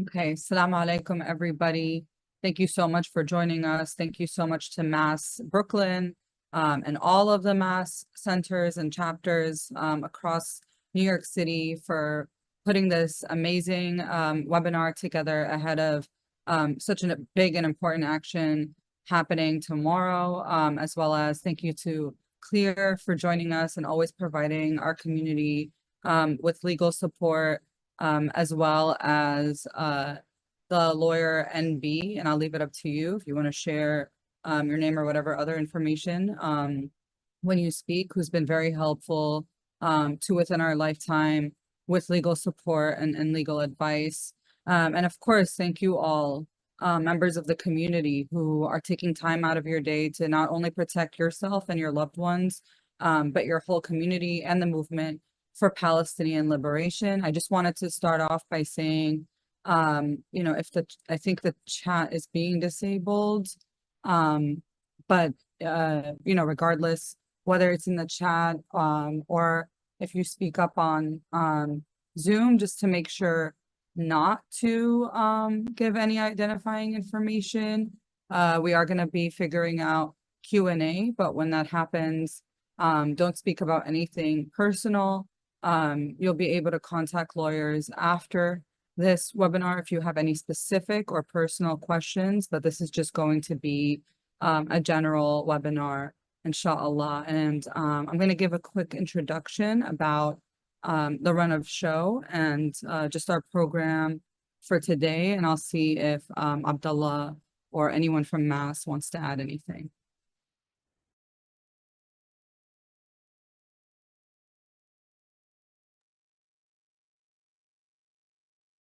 Okay, Assalamu alaikum, everybody. Thank you so much for joining us. Thank you so much to Mass Brooklyn and all of the Mass centers and chapters across New York City for putting this amazing webinar together ahead of such a big and important action happening tomorrow, as well as thank you to Clear for joining us and always providing our community with legal support, as well as the lawyer NB, and I'll leave it up to you if you want to share your name or whatever other information when you speak, who's been very helpful to within our lifetime with legal support and legal advice. And of course, thank you all, members of the community who are taking time out of your day to not only protect yourself and your loved ones, but your whole community and the movement for Palestinian liberation. I just wanted to start off by saying, I think the chat is being disabled, but regardless, whether it's in the chat, or if you speak up on, Zoom, just to make sure not to, give any identifying information. We are gonna be figuring out Q&A, but when that happens, don't speak about anything personal. You'll be able to contact lawyers after this webinar if you have any specific or personal questions, but this is just going to be a general webinar, inshallah. And I'm going to give a quick introduction about the run of show and just our program for today. And I'll see if Abdullah or anyone from Mass wants to add anything.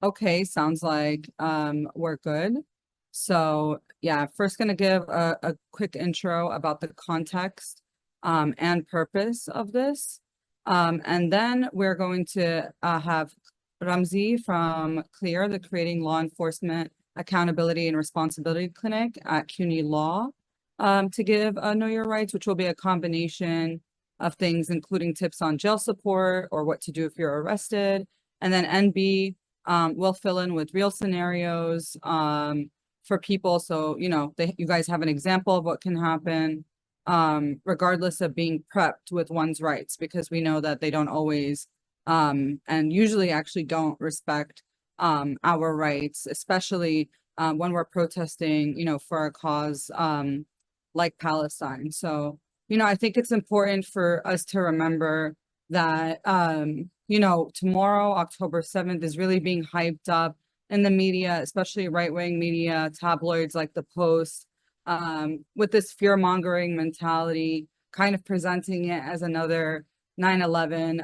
Okay, sounds like we're good. So yeah, first gonna give a quick intro about the context and purpose of this. And then we're going to have Ramzi from CLEAR, the Creating Law Enforcement Accountability and Responsibility Clinic at CUNY Law, to give Know Your Rights, which will be a combination of things, including tips on jail support or what to do if you're arrested. And then NB we'll fill in with real scenarios for people. So, you guys have an example of what can happen regardless of being prepped with one's rights, because we know that they don't always and usually actually don't respect our rights, especially when we're protesting, for a cause like Palestine. So, I think it's important for us to remember that tomorrow, October 7th, is really being hyped up in the media, especially right-wing media, tabloids like the Post, with this fear-mongering mentality, kind of presenting it as another 9/11.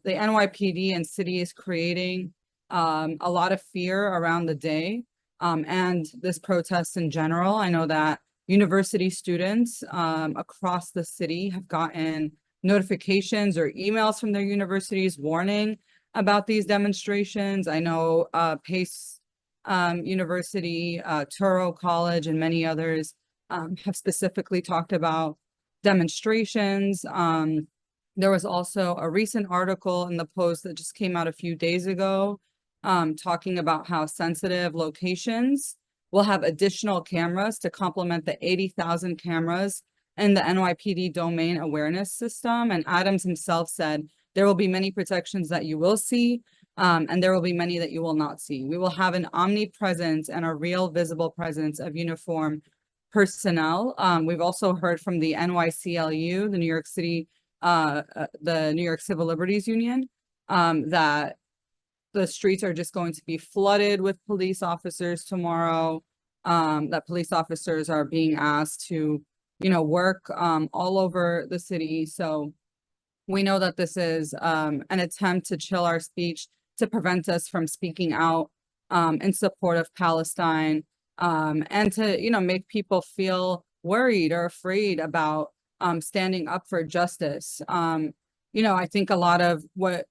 The NYPD and city is creating a lot of fear around the day and this protest in general. I know that university students across the city have gotten notifications or emails from their universities warning about these demonstrations. I know Pace University, Touro College, and many others have specifically talked about demonstrations. There was also a recent article in the Post that just came out a few days ago talking about how sensitive locations will have additional cameras to complement the 80,000 cameras in the NYPD domain awareness system. And Adams himself said, there will be many protections that you will see, and there will be many that you will not see. We will have an omnipresence and a real visible presence of uniform personnel. We've also heard from the NYCLU, the New York City, the New York Civil Liberties Union, that the streets are just going to be flooded with police officers tomorrow, that police officers are being asked to work all over the city. So we know that this is an attempt to chill our speech, to prevent us from speaking out in support of Palestine, and to, make people feel worried or afraid about standing up for justice. I think a lot of what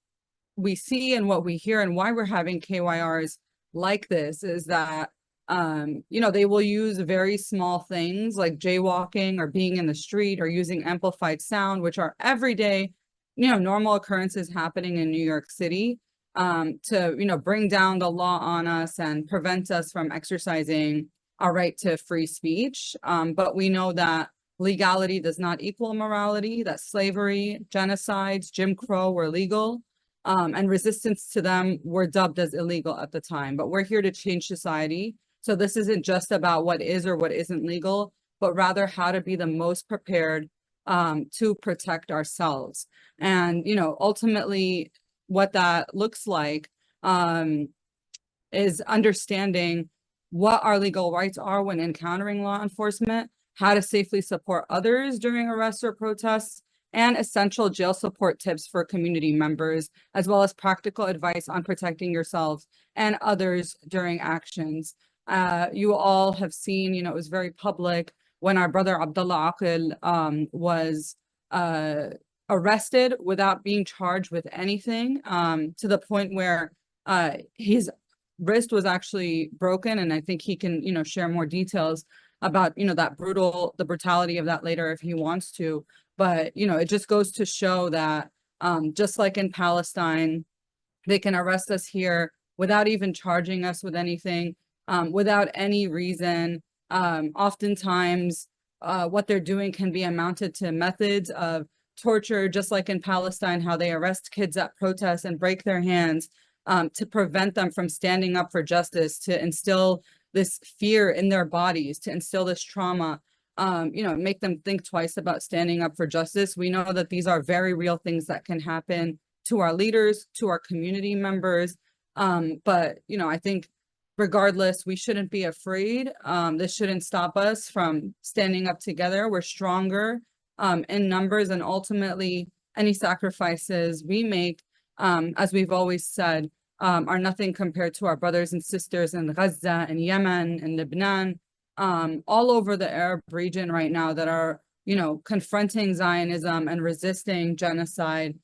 we see and what we hear and why we're having KYRs like this is that they will use very small things like jaywalking or being in the street or using amplified sound, which are everyday, normal occurrences happening in New York City. to, bring down the law on us and prevent us from exercising our right to free speech. But we know that legality does not equal morality, that slavery, genocides, Jim Crow were legal, and resistance to them were dubbed as illegal at the time. But we're here to change society. So this isn't just about what is or what isn't legal, but rather how to be the most prepared to protect ourselves. And, ultimately what that looks like is understanding what our legal rights are when encountering law enforcement, how to safely support others during arrests or protests, and essential jail support tips for community members, as well as practical advice on protecting yourselves and others during actions. You all have seen, it was very public when our brother Abdullah Aqil was arrested without being charged with anything, to the point where his wrist was actually broken. And I think he can, share more details about, the brutality of that later if he wants to. But, it just goes to show that just like in Palestine, they can arrest us here without even charging us with anything, without any reason. Oftentimes, what they're doing can be amounted to methods of torture, just like in Palestine, how they arrest kids at protests and break their hands to prevent them from standing up for justice, to instill this fear in their bodies, to instill this trauma, make them think twice about standing up for justice. We know that these are very real things that can happen to our leaders, to our community members. But, I think regardless, we shouldn't be afraid. This shouldn't stop us from standing up together. We're stronger in numbers, and ultimately any sacrifices we make, as we've always said, are nothing compared to our brothers and sisters in Gaza and Yemen and Lebanon, all over the Arab region right now that are, confronting Zionism and resisting genocide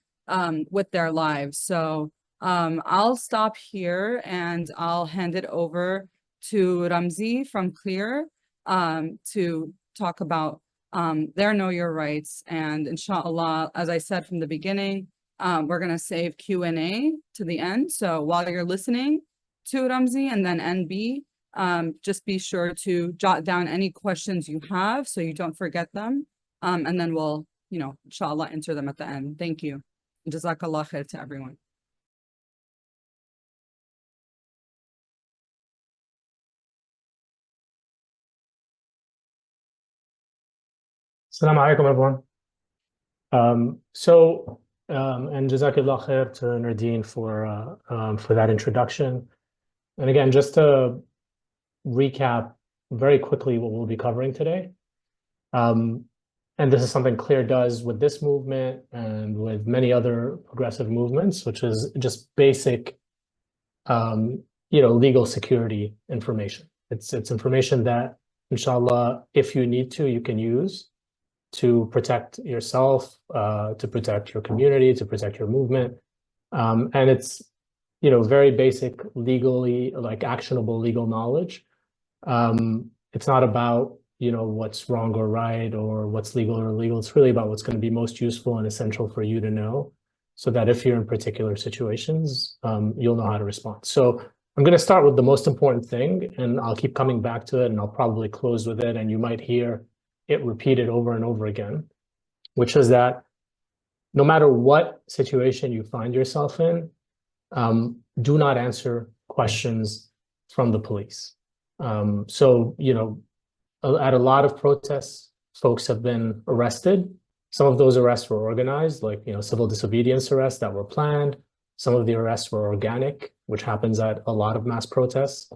with their lives. So I'll stop here and I'll hand it over to Ramzi from Clear to talk about their Know Your Rights. And inshallah, as I said from the beginning, we're going to save Q&A to the end. So while you're listening to Ramzi and then NB, just be sure to jot down any questions you have so you don't forget them. And then we'll, inshallah, answer them at the end. Thank you. Jazakallah khair to everyone. Assalamu alaikum, everyone. And Jazakallah khair to Nardine for that introduction. And again, just to recap very quickly what we'll be covering today. And this is something Clear does with this movement and with many other progressive movements, which is just basic, legal security information. It's information that, inshallah, if you need to, you can use to protect yourself, to protect your community, to protect your movement. And it's, very basic legally, like actionable legal knowledge. It's not about, what's wrong or right or what's legal or illegal. It's really about what's going to be most useful and essential for you to know so that if you're in particular situations, you'll know how to respond. So I'm going to start with the most important thing, and I'll keep coming back to it, and I'll probably close with it, and you might hear it repeated over and over again, which is that no matter what situation you find yourself in, do not answer questions from the police. At a lot of protests, folks have been arrested. Some of those arrests were organized, like, civil disobedience arrests that were planned. Some of the arrests were organic, which happens at a lot of mass protests,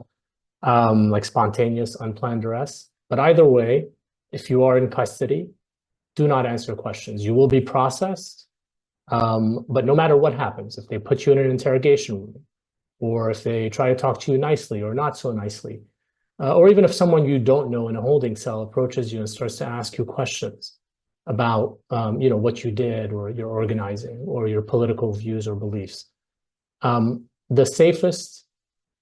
like spontaneous, unplanned arrests. But either way, if you are in custody, do not answer questions. You will be processed. But no matter what happens, if they put you in an interrogation room, or if they try to talk to you nicely or not so nicely, or even if someone you don't know in a holding cell approaches you and starts to ask you questions about, what you did or your organizing or your political views or beliefs, the safest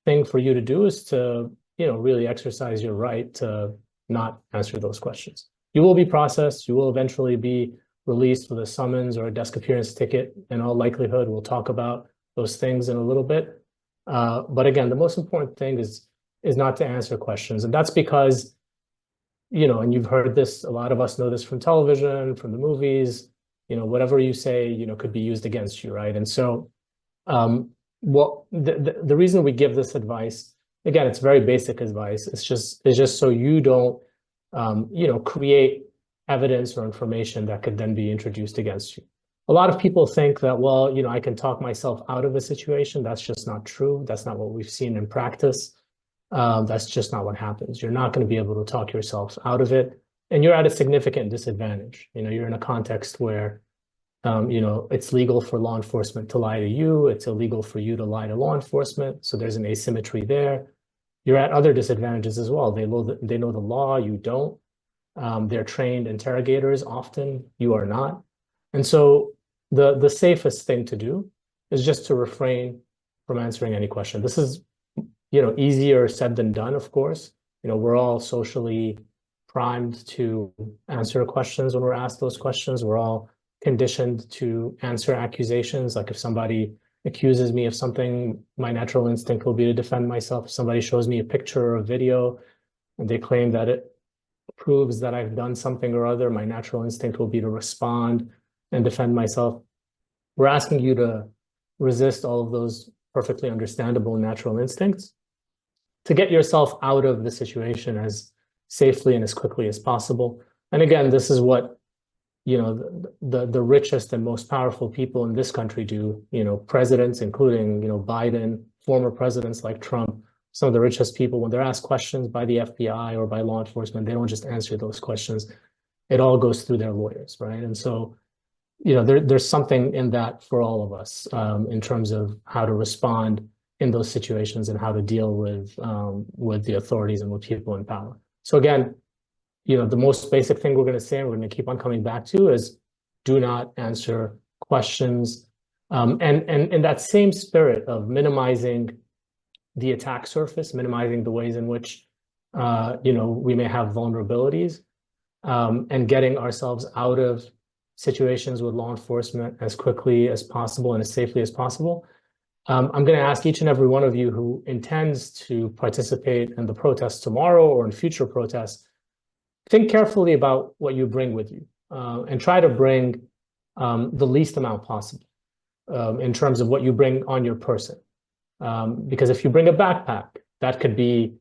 thing for you to do is to, really exercise your right to not answer those questions. You will be processed. You will eventually be released with a summons or a desk appearance ticket. In all likelihood, we'll talk about those things in a little bit. But again, the most important thing is not to answer questions. And that's because, and you've heard this, a lot of us know this from television, from the movies, whatever you say, could be used against you, right? And so the reason we give this advice, again, it's very basic advice. It's just so you don't, create evidence or information that could then be introduced against you. A lot of people think that, well, I can talk myself out of a situation. That's just not true. That's not what we've seen in practice. That's just not what happens. You're not going to be able to talk yourself out of it. And you're at a significant disadvantage. You're in a context where, it's legal for law enforcement to lie to you. It's illegal for you to lie to law enforcement. So there's an asymmetry there. You're at other disadvantages as well. They know the law, you don't. They're trained interrogators often, you are not. And so the safest thing to do is just to refrain from answering any question. This is, easier said than done, of course. We're all socially primed to answer questions when we're asked those questions. We're all conditioned to answer accusations. Like if somebody accuses me of something, my natural instinct will be to defend myself. If somebody shows me a picture or a video and they claim that it proves that I've done something or other, my natural instinct will be to respond and defend myself. We're asking you to resist all of those perfectly understandable natural instincts to get yourself out of the situation as safely and as quickly as possible. And again, this is what the richest and most powerful people in this country do. Presidents, including Biden, former presidents like Trump, some of the richest people, when they're asked questions by the FBI or by law enforcement, they don't just answer those questions. It all goes through their lawyers, right? And so, there's something in that for all of us in terms of how to respond in those situations and how to deal with the authorities and with people in power. So again, the most basic thing we're going to say, and we're going to keep on coming back to, is do not answer questions. And in that same spirit of minimizing the attack surface, minimizing the ways in which we may have vulnerabilities, and getting ourselves out of situations with law enforcement as quickly as possible and as safely as possible. I'm going to ask each and every one of you who intends to participate in the protests tomorrow or in future protests, think carefully about what you bring with you, and try to bring the least amount possible in terms of what you bring on your person. Because if you bring a backpack, that could be,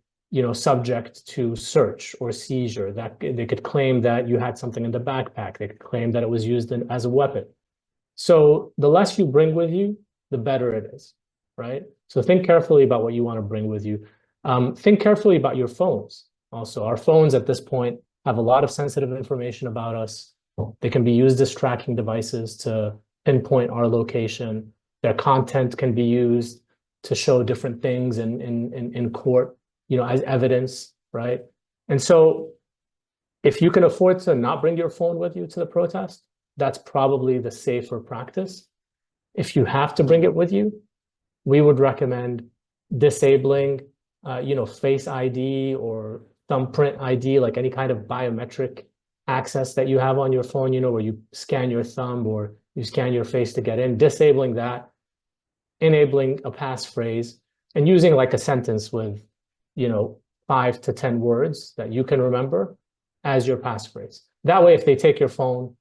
subject to search or seizure. That they could claim that you had something in the backpack. They could claim that it was used as a weapon. So the less you bring with you, the better it is, right? So think carefully about what you want to bring with you. Think carefully about your phones. Also, our phones at this point have a lot of sensitive information about us. They can be used as tracking devices to pinpoint our location. Their content can be used to show different things in court, as evidence, right? And so if you can afford to not bring your phone with you to the protest, that's probably the safer practice. If you have to bring it with you, we would recommend disabling, Face ID or thumbprint ID, like any kind of biometric access that you have on your phone, where you scan your thumb or you scan your face to get in, disabling that, enabling a passphrase, and using like a sentence with, 5 to 10 words that you can remember as your passphrase. That way, if they take your phone,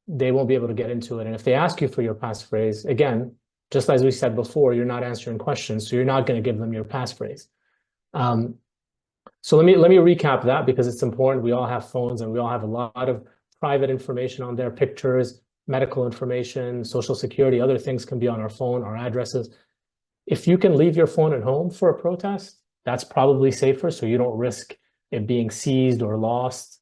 they won't be able to get into it. And if they ask you for your passphrase, again, just as we said before, you're not answering questions, so you're not going to give them your passphrase. So let me recap that, because it's important. We all have phones and we all have a lot of private information on there, pictures, medical information, social security, other things can be on our phone, our addresses. If you can leave your phone at home for a protest, that's probably safer, so you don't risk it being seized or lost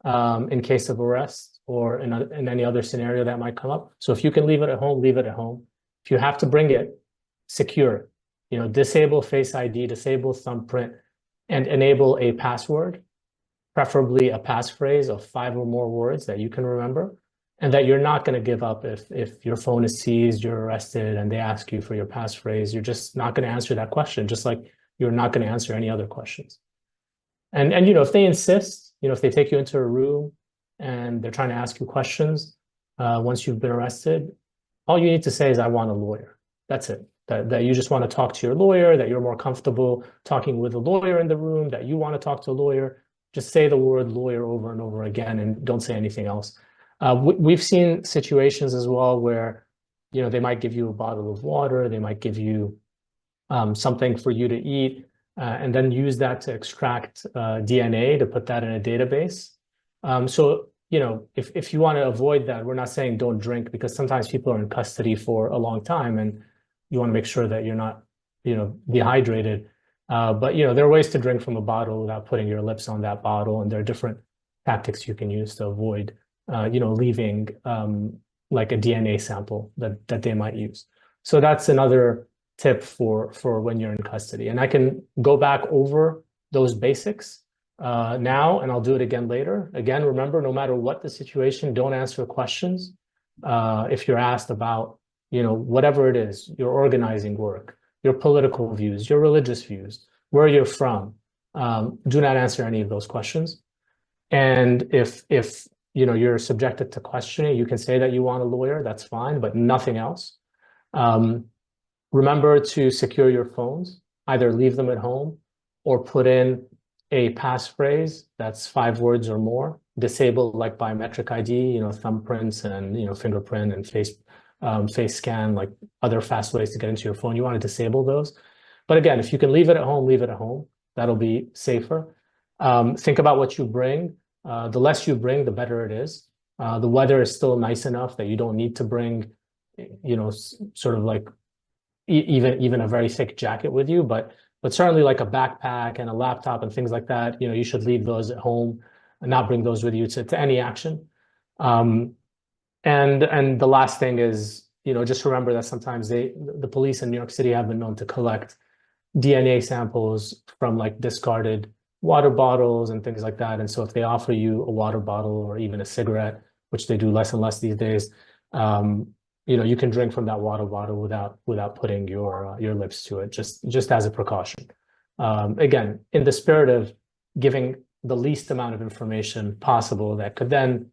in case of arrest or in any other scenario that might come up. So if you can leave it at home, leave it at home. If you have to bring it, secure it. Disable Face ID, disable thumbprint, and enable a password, preferably a passphrase of 5 or more words that you can remember, and that you're not going to give up if your phone is seized, you're arrested, and they ask you for your passphrase. You're just not going to answer that question, just like you're not going to answer any other questions. And if they insist, if they take you into a room and they're trying to ask you questions once you've been arrested, all you need to say is, I want a lawyer. That's it. that you just want to talk to your lawyer, that you're more comfortable talking with a lawyer in the room, that you want to talk to a lawyer, just say the word lawyer over and over again and don't say anything else. We've seen situations as well where, they might give you a bottle of water, they might give you something for you to eat, and then use that to extract DNA to put that in a database. So, if you want to avoid that, we're not saying don't drink, because sometimes people are in custody for a long time and you want to make sure that you're not, dehydrated. But, there are ways to drink from a bottle without putting your lips on that bottle. And there are different tactics you can use to avoid, leaving like a DNA sample that they might use. So that's another tip for when you're in custody. And I can go back over those basics now, and I'll do it again later. Again, remember, no matter what the situation, don't answer questions. If you're asked about, whatever it is, your organizing work, your political views, your religious views, where you're from, do not answer any of those questions. And if you're subjected to questioning, you can say that you want a lawyer, that's fine, but nothing else. Remember to secure your phones, either leave them at home or put in a passphrase that's 5 words or more, disable like biometric ID, thumbprints and, fingerprint and face scan, like other fast ways to get into your phone. You want to disable those. But again, if you can leave it at home, leave it at home. That'll be safer. Think about what you bring. The less you bring, the better it is. The weather is still nice enough that you don't need to bring, sort of like even a very thick jacket with you, but certainly like a backpack and a laptop and things like that, you should leave those at home and not bring those with you to any action. And the last thing is, just remember that sometimes the police in New York City have been known to collect DNA samples from like discarded water bottles and things like that. And so if they offer you a water bottle or even a cigarette, which they do less and less these days, you can drink from that water bottle without putting your lips to it, just as a precaution. Again, in the spirit of giving the least amount of information possible that could then,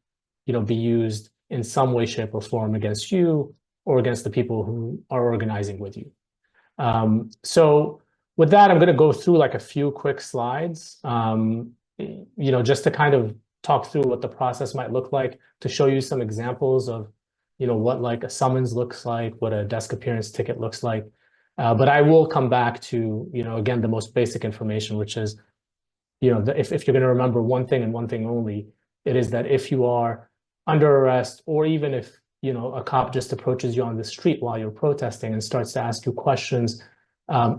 be used in some way, shape, or form against you or against the people who are organizing with you. So with that, I'm going to go through like a few quick slides, just to kind of talk through what the process might look like, to show you some examples of what like a summons looks like, what a desk appearance ticket looks like. But I will come back to, again, the most basic information, which is, if you're going to remember one thing and one thing only, it is that if you are under arrest, or even if, a cop just approaches you on the street while you're protesting and starts to ask you questions,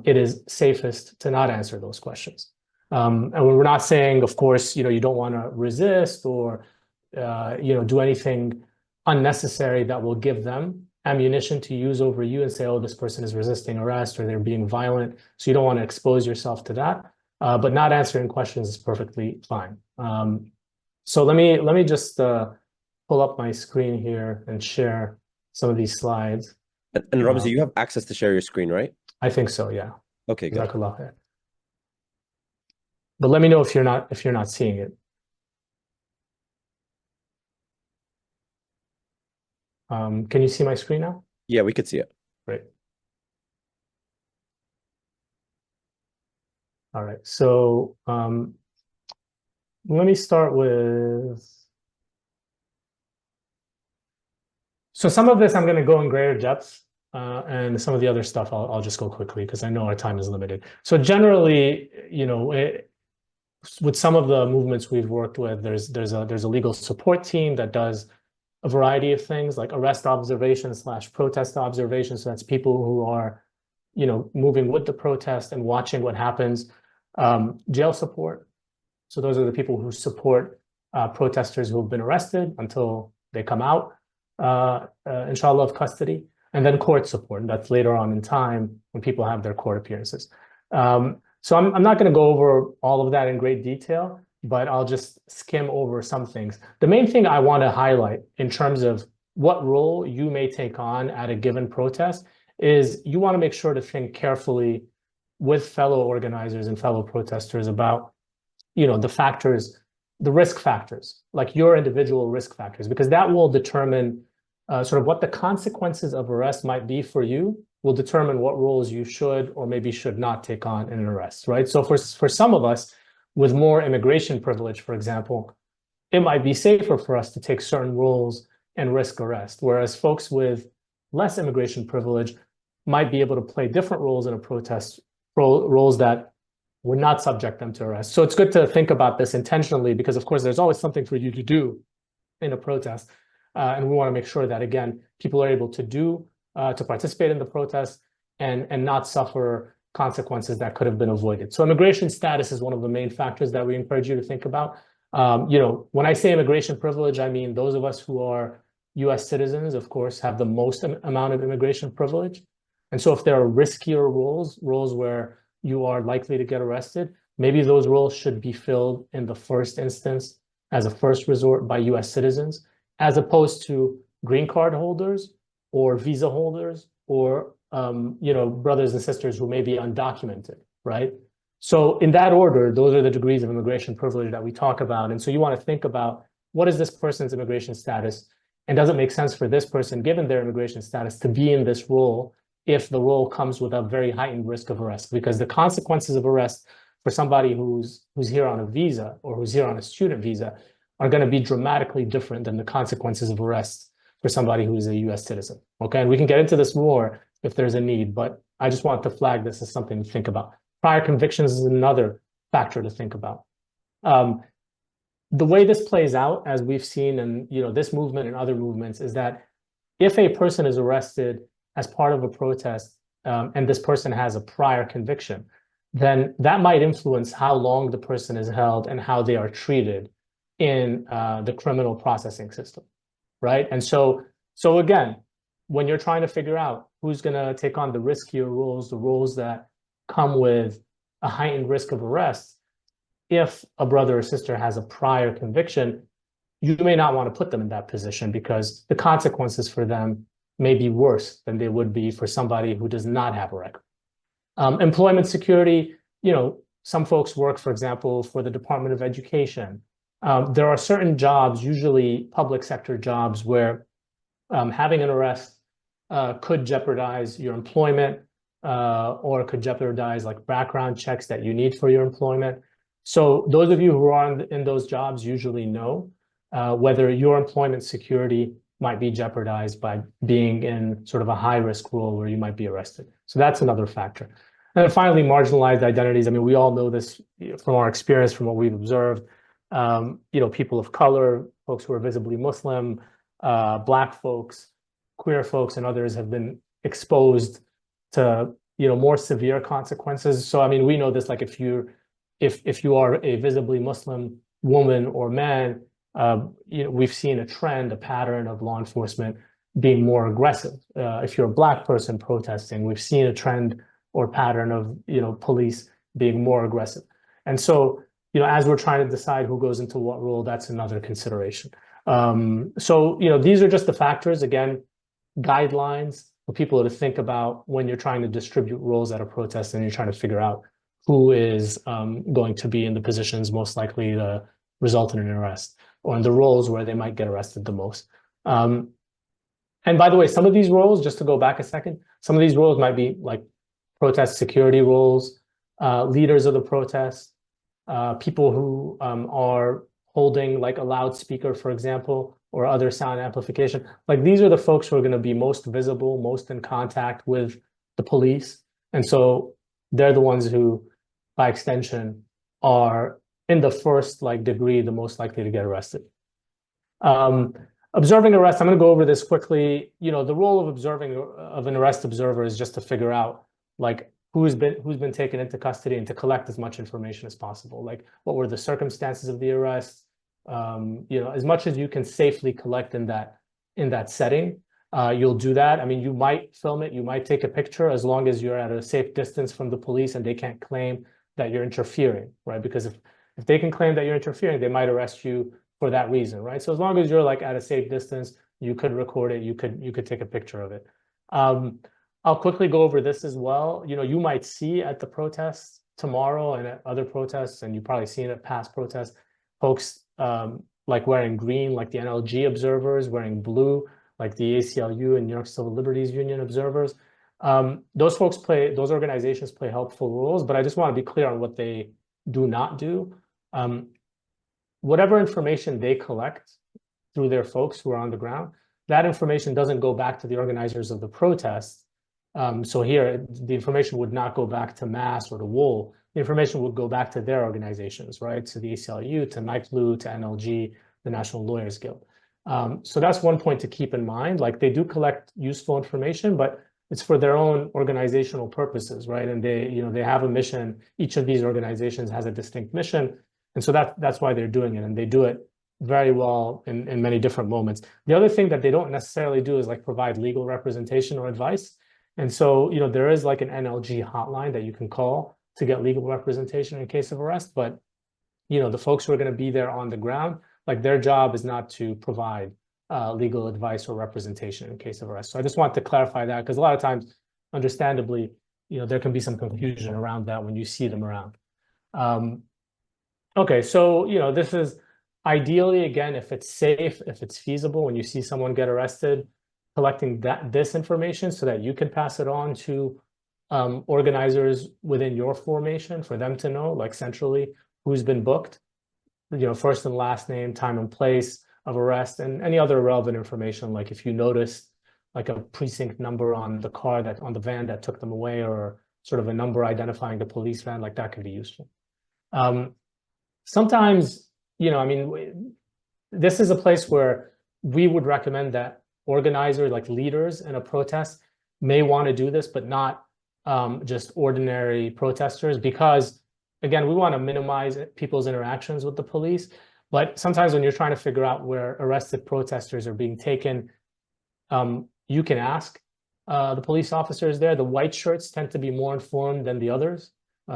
it is safest to not answer those questions. And we're not saying, of course, you don't want to resist or, do anything unnecessary that will give them ammunition to use over you and say, oh, this person is resisting arrest or they're being violent. So you don't want to expose yourself to that. But not answering questions is perfectly fine. So let me just pull up my screen here and share some of these slides. And Ramzi, you have access to share your screen, right? I think so, yeah. Okay, good. But let me know if you're not seeing it. Can you see my screen now? Yeah, we could see it. Great. All right, so let me start with. So some of this I'm going to go in greater depth, and some of the other stuff I'll just go quickly because I know our time is limited. So generally, with some of the movements we've worked with, there's a legal support team that does a variety of things like arrest observation / protest observation. So that's people who are, moving with the protest and watching what happens. Jail support. So those are the people who support protesters who have been arrested until they come out, inshallah, of custody. And then court support. And that's later on in time when people have their court appearances. So I'm not going to go over all of that in great detail, but I'll just skim over some things. The main thing I want to highlight in terms of what role you may take on at a given protest is you want to make sure to think carefully with fellow organizers and fellow protesters about, the factors, the risk factors, like your individual risk factors, because that will determine sort of what the consequences of arrest might be for you will determine what roles you should or maybe should not take on in an arrest, right? So for some of us with more immigration privilege, for example, it might be safer for us to take certain roles and risk arrest, whereas folks with less immigration privilege might be able to play different roles in a protest, roles that would not subject them to arrest. So it's good to think about this intentionally because, of course, there's always something for you to do in a protest. And we want to make sure that, again, people are able to participate in the protest and not suffer consequences that could have been avoided. So immigration status is one of the main factors that we encourage you to think about. When I say immigration privilege, I mean those of us who are US citizens, of course, have the most amount of immigration privilege. And so if there are riskier roles where you are likely to get arrested, maybe those roles should be filled in the first instance as a first resort by US citizens, as opposed to green card holders or visa holders or brothers and sisters who may be undocumented, right? So in that order, those are the degrees of immigration privilege that we talk about. And so you want to think about what is this person's immigration status, and does it make sense for this person, given their immigration status, to be in this role if the role comes with a very heightened risk of arrest? Because the consequences of arrest for somebody who's here on a visa or who's here on a student visa are going to be dramatically different than the consequences of arrest for somebody who is a US citizen. Okay, and we can get into this more if there's a need, but I just want to flag this as something to think about. Prior convictions is another factor to think about. The way this plays out, as we've seen in this movement and other movements, is that if a person is arrested as part of a protest and this person has a prior conviction, then that might influence how long the person is held and how they are treated in the criminal processing system, right? And so again, when you're trying to figure out who's going to take on the riskier roles, the roles that come with a heightened risk of arrest, if a brother or sister has a prior conviction, you may not want to put them in that position because the consequences for them may be worse than they would be for somebody who does not have a record. Employment security, some folks work, for example, for the Department of Education. There are certain jobs, usually public sector jobs, where having an arrest could jeopardize your employment or could jeopardize like background checks that you need for your employment. So those of you who are in those jobs usually know whether your employment security might be jeopardized by being in sort of a high-risk role where you might be arrested. So that's another factor. And then finally, marginalized identities. I mean, we all know this from our experience, from what we've observed. People of color, folks who are visibly Muslim, Black folks, queer folks, and others have been exposed to more severe consequences. So I mean, we know this, like if you are a visibly Muslim woman or man, we've seen a trend, a pattern of law enforcement being more aggressive. If you're a Black person protesting, we've seen a trend or pattern of police being more aggressive. And so as we're trying to decide who goes into what role, that's another consideration. So these are just the factors, again, guidelines for people to think about when you're trying to distribute roles at a protest and you're trying to figure out who is going to be in the positions most likely to result in an arrest, or in the roles where they might get arrested the most. And by the way, some of these roles, just to go back a second, some of these roles might be like protest security roles, leaders of the protest, people who are holding like a loudspeaker, for example, or other sound amplification. Like these are the folks who are going to be most visible, most in contact with the police. And so they're the ones who, by extension, are in the first degree, the most likely to get arrested. Observing arrest, I'm going to go over this quickly. The role of an arrest observer is just to figure out who's been taken into custody and to collect as much information as possible. Like what were the circumstances of the arrest? As much as you can safely collect in that setting, you'll do that. I mean, you might film it, you might take a picture, as long as you're at a safe distance from the police and they can't claim that you're interfering, right? Because if they can claim that you're interfering, they might arrest you for that reason, right? So as long as you're at a safe distance, you could record it, you could take a picture of it. I'll quickly go over this as well. You might see at the protests tomorrow and at other protests, and you've probably seen it at past protests, folks wearing green, like the NLG observers, wearing blue, like the ACLU and New York Civil Liberties Union observers. Those organizations play helpful roles, but I just want to be clear on what they do not do. Whatever information they collect through their folks who are on the ground, that information doesn't go back to the organizers of the protest. So here, the information would not go back to MAS or to WOOL. The information would go back to their organizations, right? To the ACLU, to NICLU, to NLG, the National Lawyers Guild. So that's one point to keep in mind. Like, they do collect useful information, but it's for their own organizational purposes, right? And they have a mission. Each of these organizations has a distinct mission. And so that's why they're doing it. And they do it very well in many different moments. The other thing that they don't necessarily do is like provide legal representation or advice. And so, there is like an NLG hotline that you can call to get legal representation in case of arrest. But, the folks who are going to be there on the ground, like, their job is not to provide legal advice or representation in case of arrest. So I just want to clarify that, because a lot of times, understandably, there can be some confusion around that when you see them around. Okay, so, this is ideally, again, if it's safe, if it's feasible, when you see someone get arrested, collecting this information so that you can pass it on to organizers within your formation for them to know, like, centrally, who's been booked, first and last name, time and place of arrest, and any other relevant information, like if you noticed like a precinct number on the car on the van that took them away, or sort of a number identifying the police van, like that can be useful. Sometimes, this is a place where we would recommend that organizers, like leaders in a protest, may want to do this, but not just ordinary protesters, because, again, we want to minimize people's interactions with the police. But sometimes when you're trying to figure out where arrested protesters are being taken, you can ask the police officers there. The white shirts tend to be more informed than the others.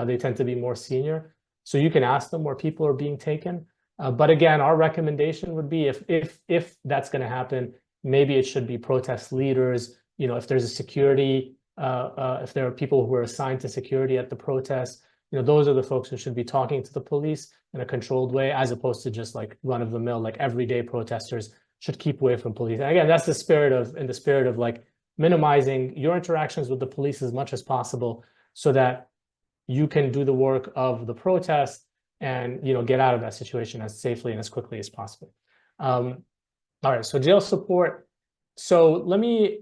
They tend to be more senior. So you can ask them where people are being taken. But again, our recommendation would be, if that's going to happen, maybe it should be protest leaders. If there's a security, if there are people who are assigned to security at the protest, those are the folks who should be talking to the police in a controlled way, as opposed to just like run-of-the-mill, like everyday protesters should keep away from police. And again, that's in the spirit of like minimizing your interactions with the police as much as possible, so that you can do the work of the protest and get out of that situation as safely and as quickly as possible. All right, so jail support. So let me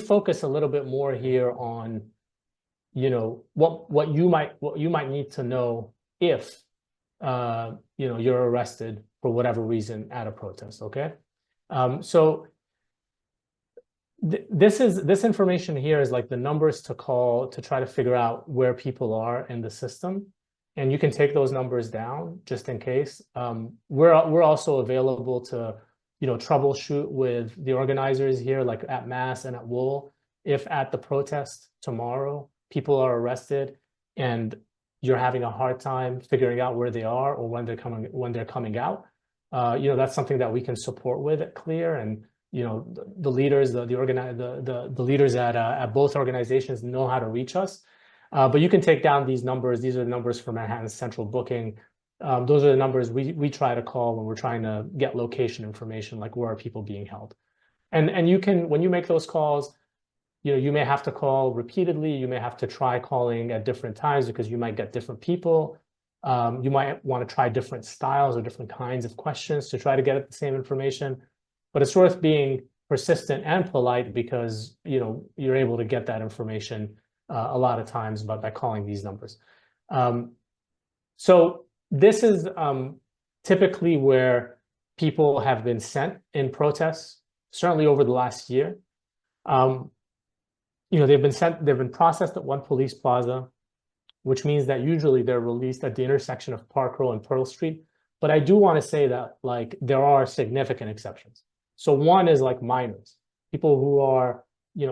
focus a little bit more here on what you might need to know if you're arrested for whatever reason at a protest. Okay, so this information here is like the numbers to call to try to figure out where people are in the system, and you can take those numbers down just in case. We're also available to troubleshoot with the organizers here, like at MAS and at WOOL, if at the protest tomorrow people are arrested and you're having a hard time figuring out where they are or when they're coming out. That's something that we can support with at Clear, and the leaders, the leaders at both organizations know how to reach us. But you can take down these numbers. These are the numbers for Manhattan Central Booking. Those are the numbers we try to call when we're trying to get location information, like where are people being held. And you can, when you make those calls, you may have to call repeatedly. You may have to try calling at different times because you might get different people. You might want to try different styles or different kinds of questions to try to get at the same information. But it's worth being persistent and polite, because you're able to get that information a lot of times by calling these numbers. So this is typically where people have been sent in protests, certainly over the last year. They've been processed at one police plaza, which means that usually they're released at the intersection of Park Row and Pearl Street. But I do want to say that, like, there are significant exceptions. So one is like minors, people who are,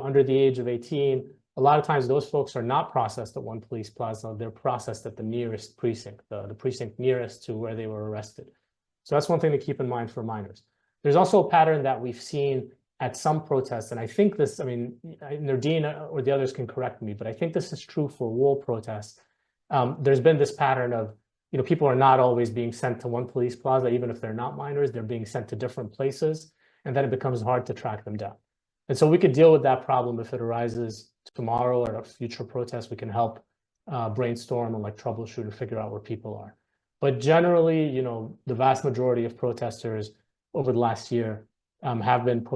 under the age of 18. A lot of times those folks are not processed at one police plaza. They're processed at the nearest precinct, the precinct nearest to where they were arrested. So that's one thing to keep in mind for minors. There's also a pattern that we've seen at some protests, and I think this, Nardine or the others can correct me, but I think this is true for WOOL protests. There's been this pattern of, people are not always being sent to one police plaza, even if they're not minors. They're being sent to different places, and then it becomes hard to track them down. And so we could deal with that problem if it arises tomorrow or at a future protest. We can help brainstorm and like troubleshoot and figure out where people are. But generally, you know, the vast majority of protesters over the last year have been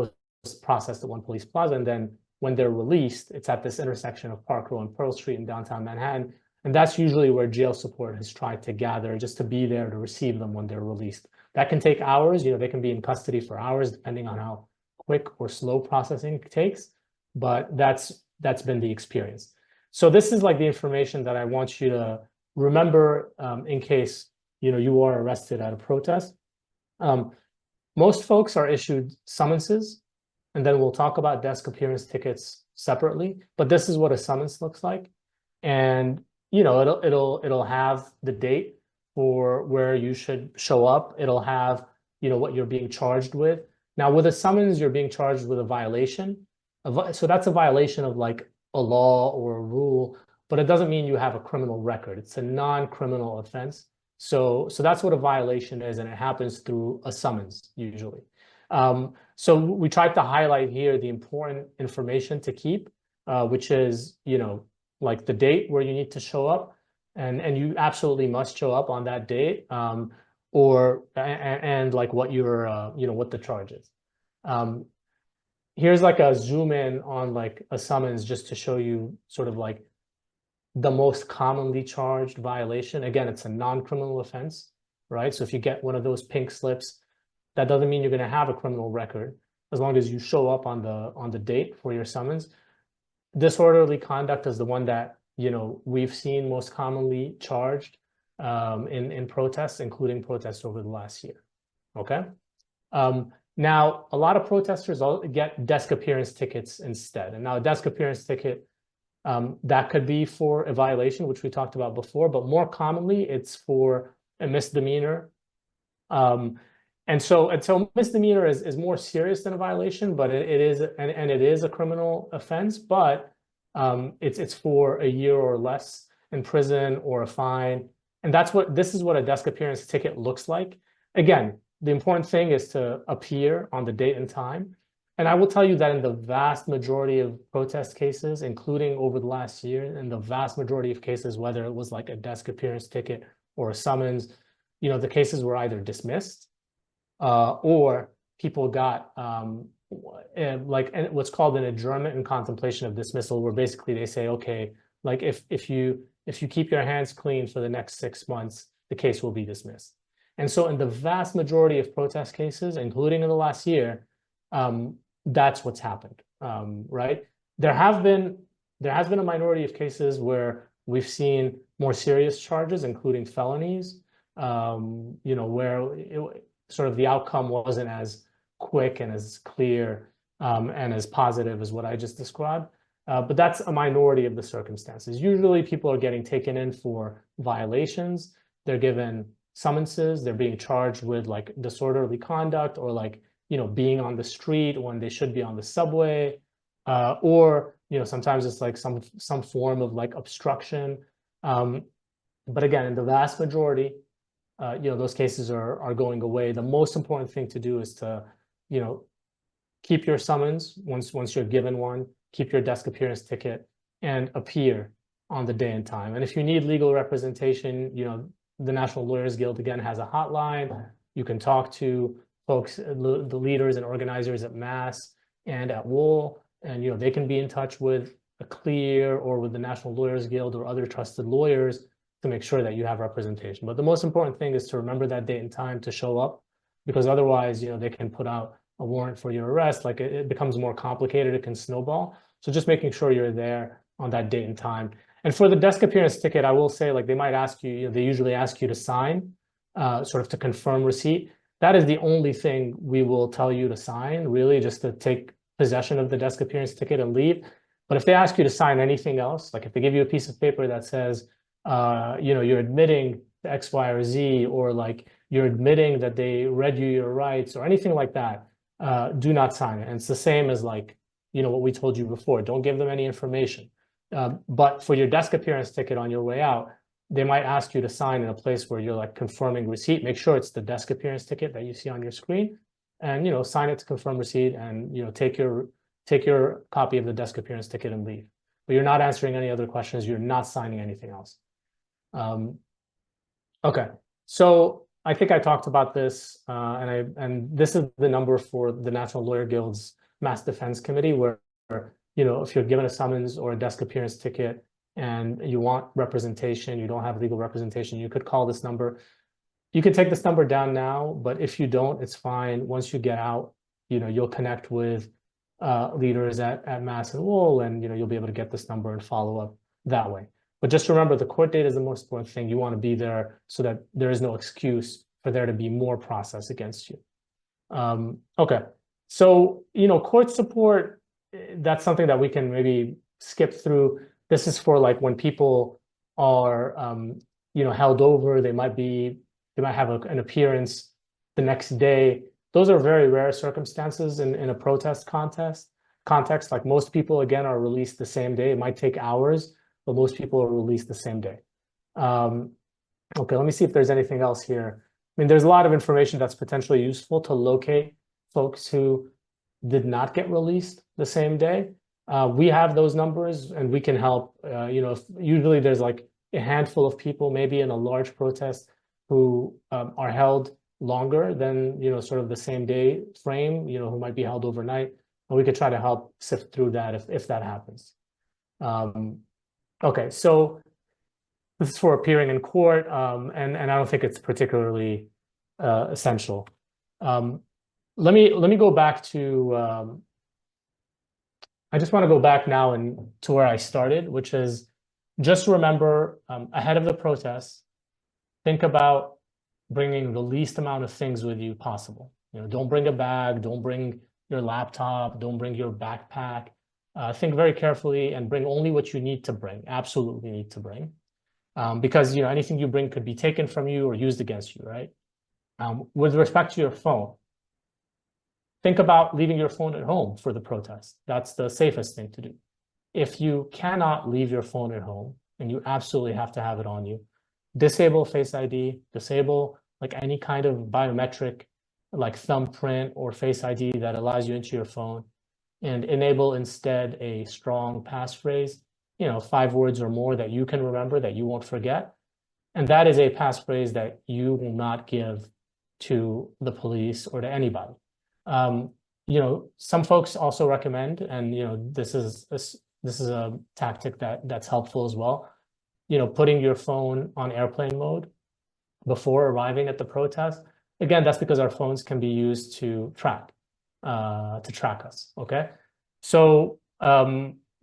processed at One Police Plaza. And then when they're released, it's at this intersection of Park Row and Pearl Street in downtown Manhattan. And that's usually where jail support has tried to gather just to be there to receive them when they're released. That can take hours. You know, they can be in custody for hours, depending on how quick or slow processing takes. But that's been the experience. So this is like the information that I want you to remember in case, you know, you are arrested at a protest. Most folks are issued summonses, and then we'll talk about desk appearance tickets separately. But this is what a summons looks like, and you know, it'll have the date for where you should show up. It'll have, you know, what you're being charged with. Now, with a summons, you're being charged with a violation. So that's a violation of like a law or a rule, but it doesn't mean you have a criminal record. It's a non-criminal offense. So that's what a violation is, and it happens through a summons usually. So we tried to highlight here the important information to keep, which is, you know, like the date where you need to show up, and you absolutely must show up on that date, and like what your you know, what the charge is. Here's like a zoom in on like a summons just to show you sort of like the most commonly charged violation. Again, it's a non-criminal offense, right? So if you get one of those pink slips, that doesn't mean you're going to have a criminal record as long as you show up on the date for your summons. Disorderly conduct is the one that, you know, we've seen most commonly charged in protests, including protests over the last year. Okay. Now, a lot of protesters get desk appearance tickets instead. And now a desk appearance ticket, that could be for a violation, which we talked about before, but more commonly it's for a misdemeanor. And so misdemeanor is more serious than a violation, but it is a criminal offense, but it's for a year or less in prison or a fine. And this is what a desk appearance ticket looks like. Again, the important thing is to appear on the date and time. And I will tell you that in the vast majority of protest cases, including over the last year, in the vast majority of cases, whether it was like a desk appearance ticket or a summons, you know, the cases were either dismissed or people got like what's called an adjournment in contemplation of dismissal, where basically they say, okay, like if you keep your hands clean for the next 6 months, the case will be dismissed. And so in the vast majority of protest cases, including in the last year, that's what's happened, right? There has been a minority of cases where we've seen more serious charges, including felonies, you know, where sort of the outcome wasn't as quick and as clear and as positive as what I just described. But that's a minority of the circumstances. Usually people are getting taken in for violations. They're given summonses. They're being charged with like disorderly conduct or like, you know, being on the street when they should be on the subway, or, you know, sometimes it's like some form of like obstruction. But again, in the vast majority, you know, those cases are going away. The most important thing to do is to, you know, keep your summons once you're given one, keep your desk appearance ticket, and appear on the day and time. And if you need legal representation, you know, the National Lawyers Guild again has a hotline. You can talk to folks, the leaders and organizers at Mass and at Wool, and you know, they can be in touch with a Clear or with the National Lawyers Guild or other trusted lawyers to make sure that you have representation. But the most important thing is to remember that date and time to show up, because otherwise, you know, they can put out a warrant for your arrest. Like it becomes more complicated, it can snowball. So just making sure you're there on that date and time. And for the desk appearance ticket, I will say, like, they might ask you, you know, they usually ask you to sign, sort of to confirm receipt. That is the only thing we will tell you to sign, really, just to take possession of the desk appearance ticket and leave. But if they ask you to sign anything else, like if they give you a piece of paper that says, you know, you're admitting to X, Y, or Z, or like you're admitting that they read you your rights or anything like that, do not sign it. And it's the same as like, you know, what we told you before. Don't give them any information. But for your desk appearance ticket on your way out, they might ask you to sign in a place where you're like confirming receipt. Make sure it's the desk appearance ticket that you see on your screen, and you know, sign it to confirm receipt, and you know, take your take your copy of the desk appearance ticket and leave. But you're not answering any other questions. You're not signing anything else. Okay, so I think I talked about this, and this is the number for the National Lawyer Guild's Mass Defense Committee, where if you're given a summons or a desk appearance ticket and you want representation, you don't have legal representation, you could call this number. You can take this number down now, but if you don't, it's fine. Once you get out, you'll connect with leaders at Mass and Wool, and you'll be able to get this number and follow up that way. But just remember, the court date is the most important thing. You want to be there so that there is no excuse for there to be more process against you. Okay, so court support, that's something that we can maybe skip through. This is for like when people are held over. They might have an appearance the next day. Those are very rare circumstances in a protest context. Like most people, again, are released the same day. It might take hours, but most people are released the same day. Okay, let me see if there's anything else here. I mean, there's a lot of information that's potentially useful to locate folks who did not get released the same day. We have those numbers and we can help. Usually there's like a handful of people, maybe in a large protest, who are held longer than sort of the same day frame, who might be held overnight, and we could try to help sift through that if that happens. Okay, so this is for appearing in court, and I don't think it's particularly essential. Let me go back to. I just want to go back now to where I started, which is just remember ahead of the protest, think about bringing the least amount of things with you possible. Don't bring a bag, don't bring your laptop, don't bring your backpack. Think very carefully and bring only what you need to bring, absolutely need to bring. Because anything you bring could be taken from you or used against you, right? With respect to your phone, think about leaving your phone at home for the protest. That's the safest thing to do. If you cannot leave your phone at home and you absolutely have to have it on you, disable Face ID, disable like any kind of biometric like thumbprint or Face ID that allows you into your phone, and enable instead a strong passphrase, 5 words or more that you can remember, that you won't forget. And that is a passphrase that you will not give to the police or to anybody. Some folks also recommend, and this is a tactic that's helpful as well, putting your phone on airplane mode before arriving at the protest. Again, that's because our phones can be used to track us, okay? So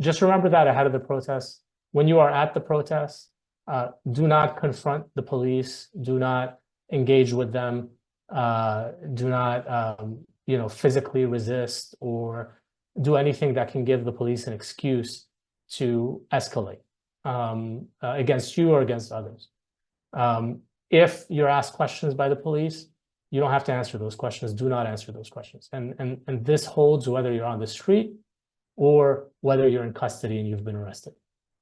just remember that ahead of the protest. When you are at the protest, do not confront the police, do not engage with them, do not physically resist or do anything that can give the police an excuse to escalate against you or against others. If you're asked questions by the police, you don't have to answer those questions. Do not answer those questions. And this holds whether you're on the street or whether you're in custody and you've been arrested.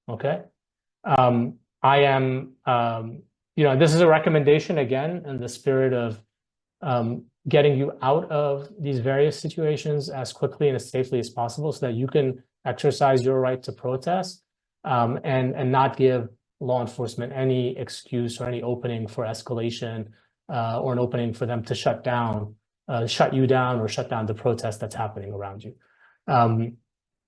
Okay. I am, this is a recommendation again in the spirit of getting you out of these various situations as quickly and as safely as possible so that you can exercise your right to protest and not give law enforcement any excuse or any opening for escalation or an opening for them to shut you down or shut down the protest that's happening around you.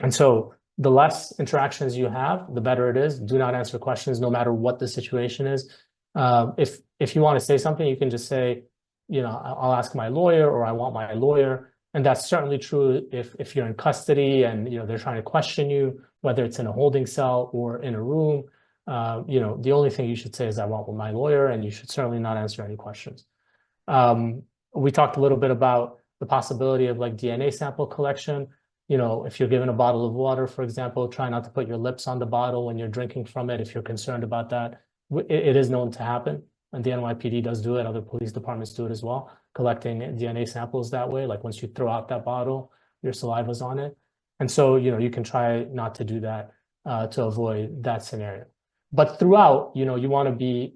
And so the less interactions you have, the better it is. Do not answer questions no matter what the situation is. If you want to say something, you can just say, I'll ask my lawyer, or I want my lawyer. And that's certainly true if you're in custody and they're trying to question you, whether it's in a holding cell or in a room. The only thing you should say is I want my lawyer, and you should certainly not answer any questions. We talked a little bit about the possibility of like DNA sample collection. If you're given a bottle of water, for example, try not to put your lips on the bottle when you're drinking from it if you're concerned about that. It is known to happen, and the NYPD does do it. Other police departments do it as well, collecting DNA samples that way. Like once you throw out that bottle, your saliva's on it. And so, you can try not to do that to avoid that scenario. But throughout, you want to be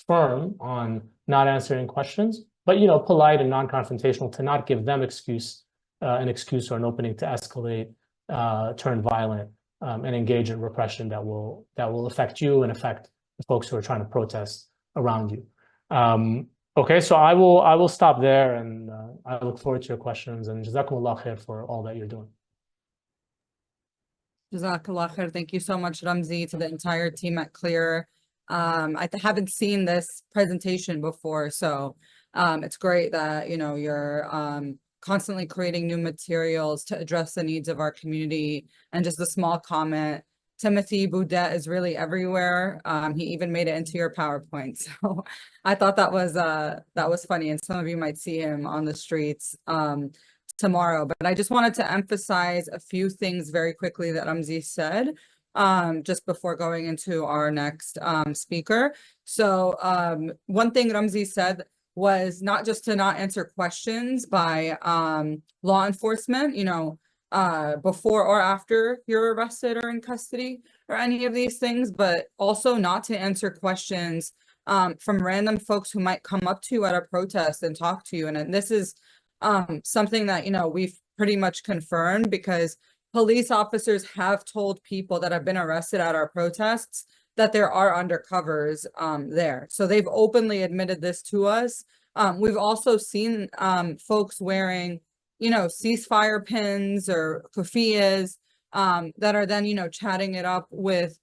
firm on not answering questions, but, polite and non-confrontational to not give them excuse an excuse or an opening to escalate, turn violent, and engage in repression that will affect you and affect the folks who are trying to protest around you. Okay, so I will stop there, and I look forward to your questions, and jazakumullah khair for all that you're doing. Jazakallah khair. Thank you so much, Ramzi, to the entire team at Clear. I haven't seen this presentation before, so it's great that you're constantly creating new materials to address the needs of our community. And just a small comment, Timothy Boudet is really everywhere. He even made it into your PowerPoint. So I thought that was funny, and some of you might see him on the streets tomorrow. But I just wanted to emphasize a few things very quickly that Ramzi said just before going into our next speaker. So one thing Ramzi said was not just to not answer questions by law enforcement, before or after you're arrested or in custody or any of these things, but also not to answer questions from random folks who might come up to you at a protest and talk to you. And this is something that, we've pretty much confirmed, because police officers have told people that have been arrested at our protests that there are undercovers there. So they've openly admitted this to us. We've also seen folks wearing, ceasefire pins or kufiyas that are then, chatting it up with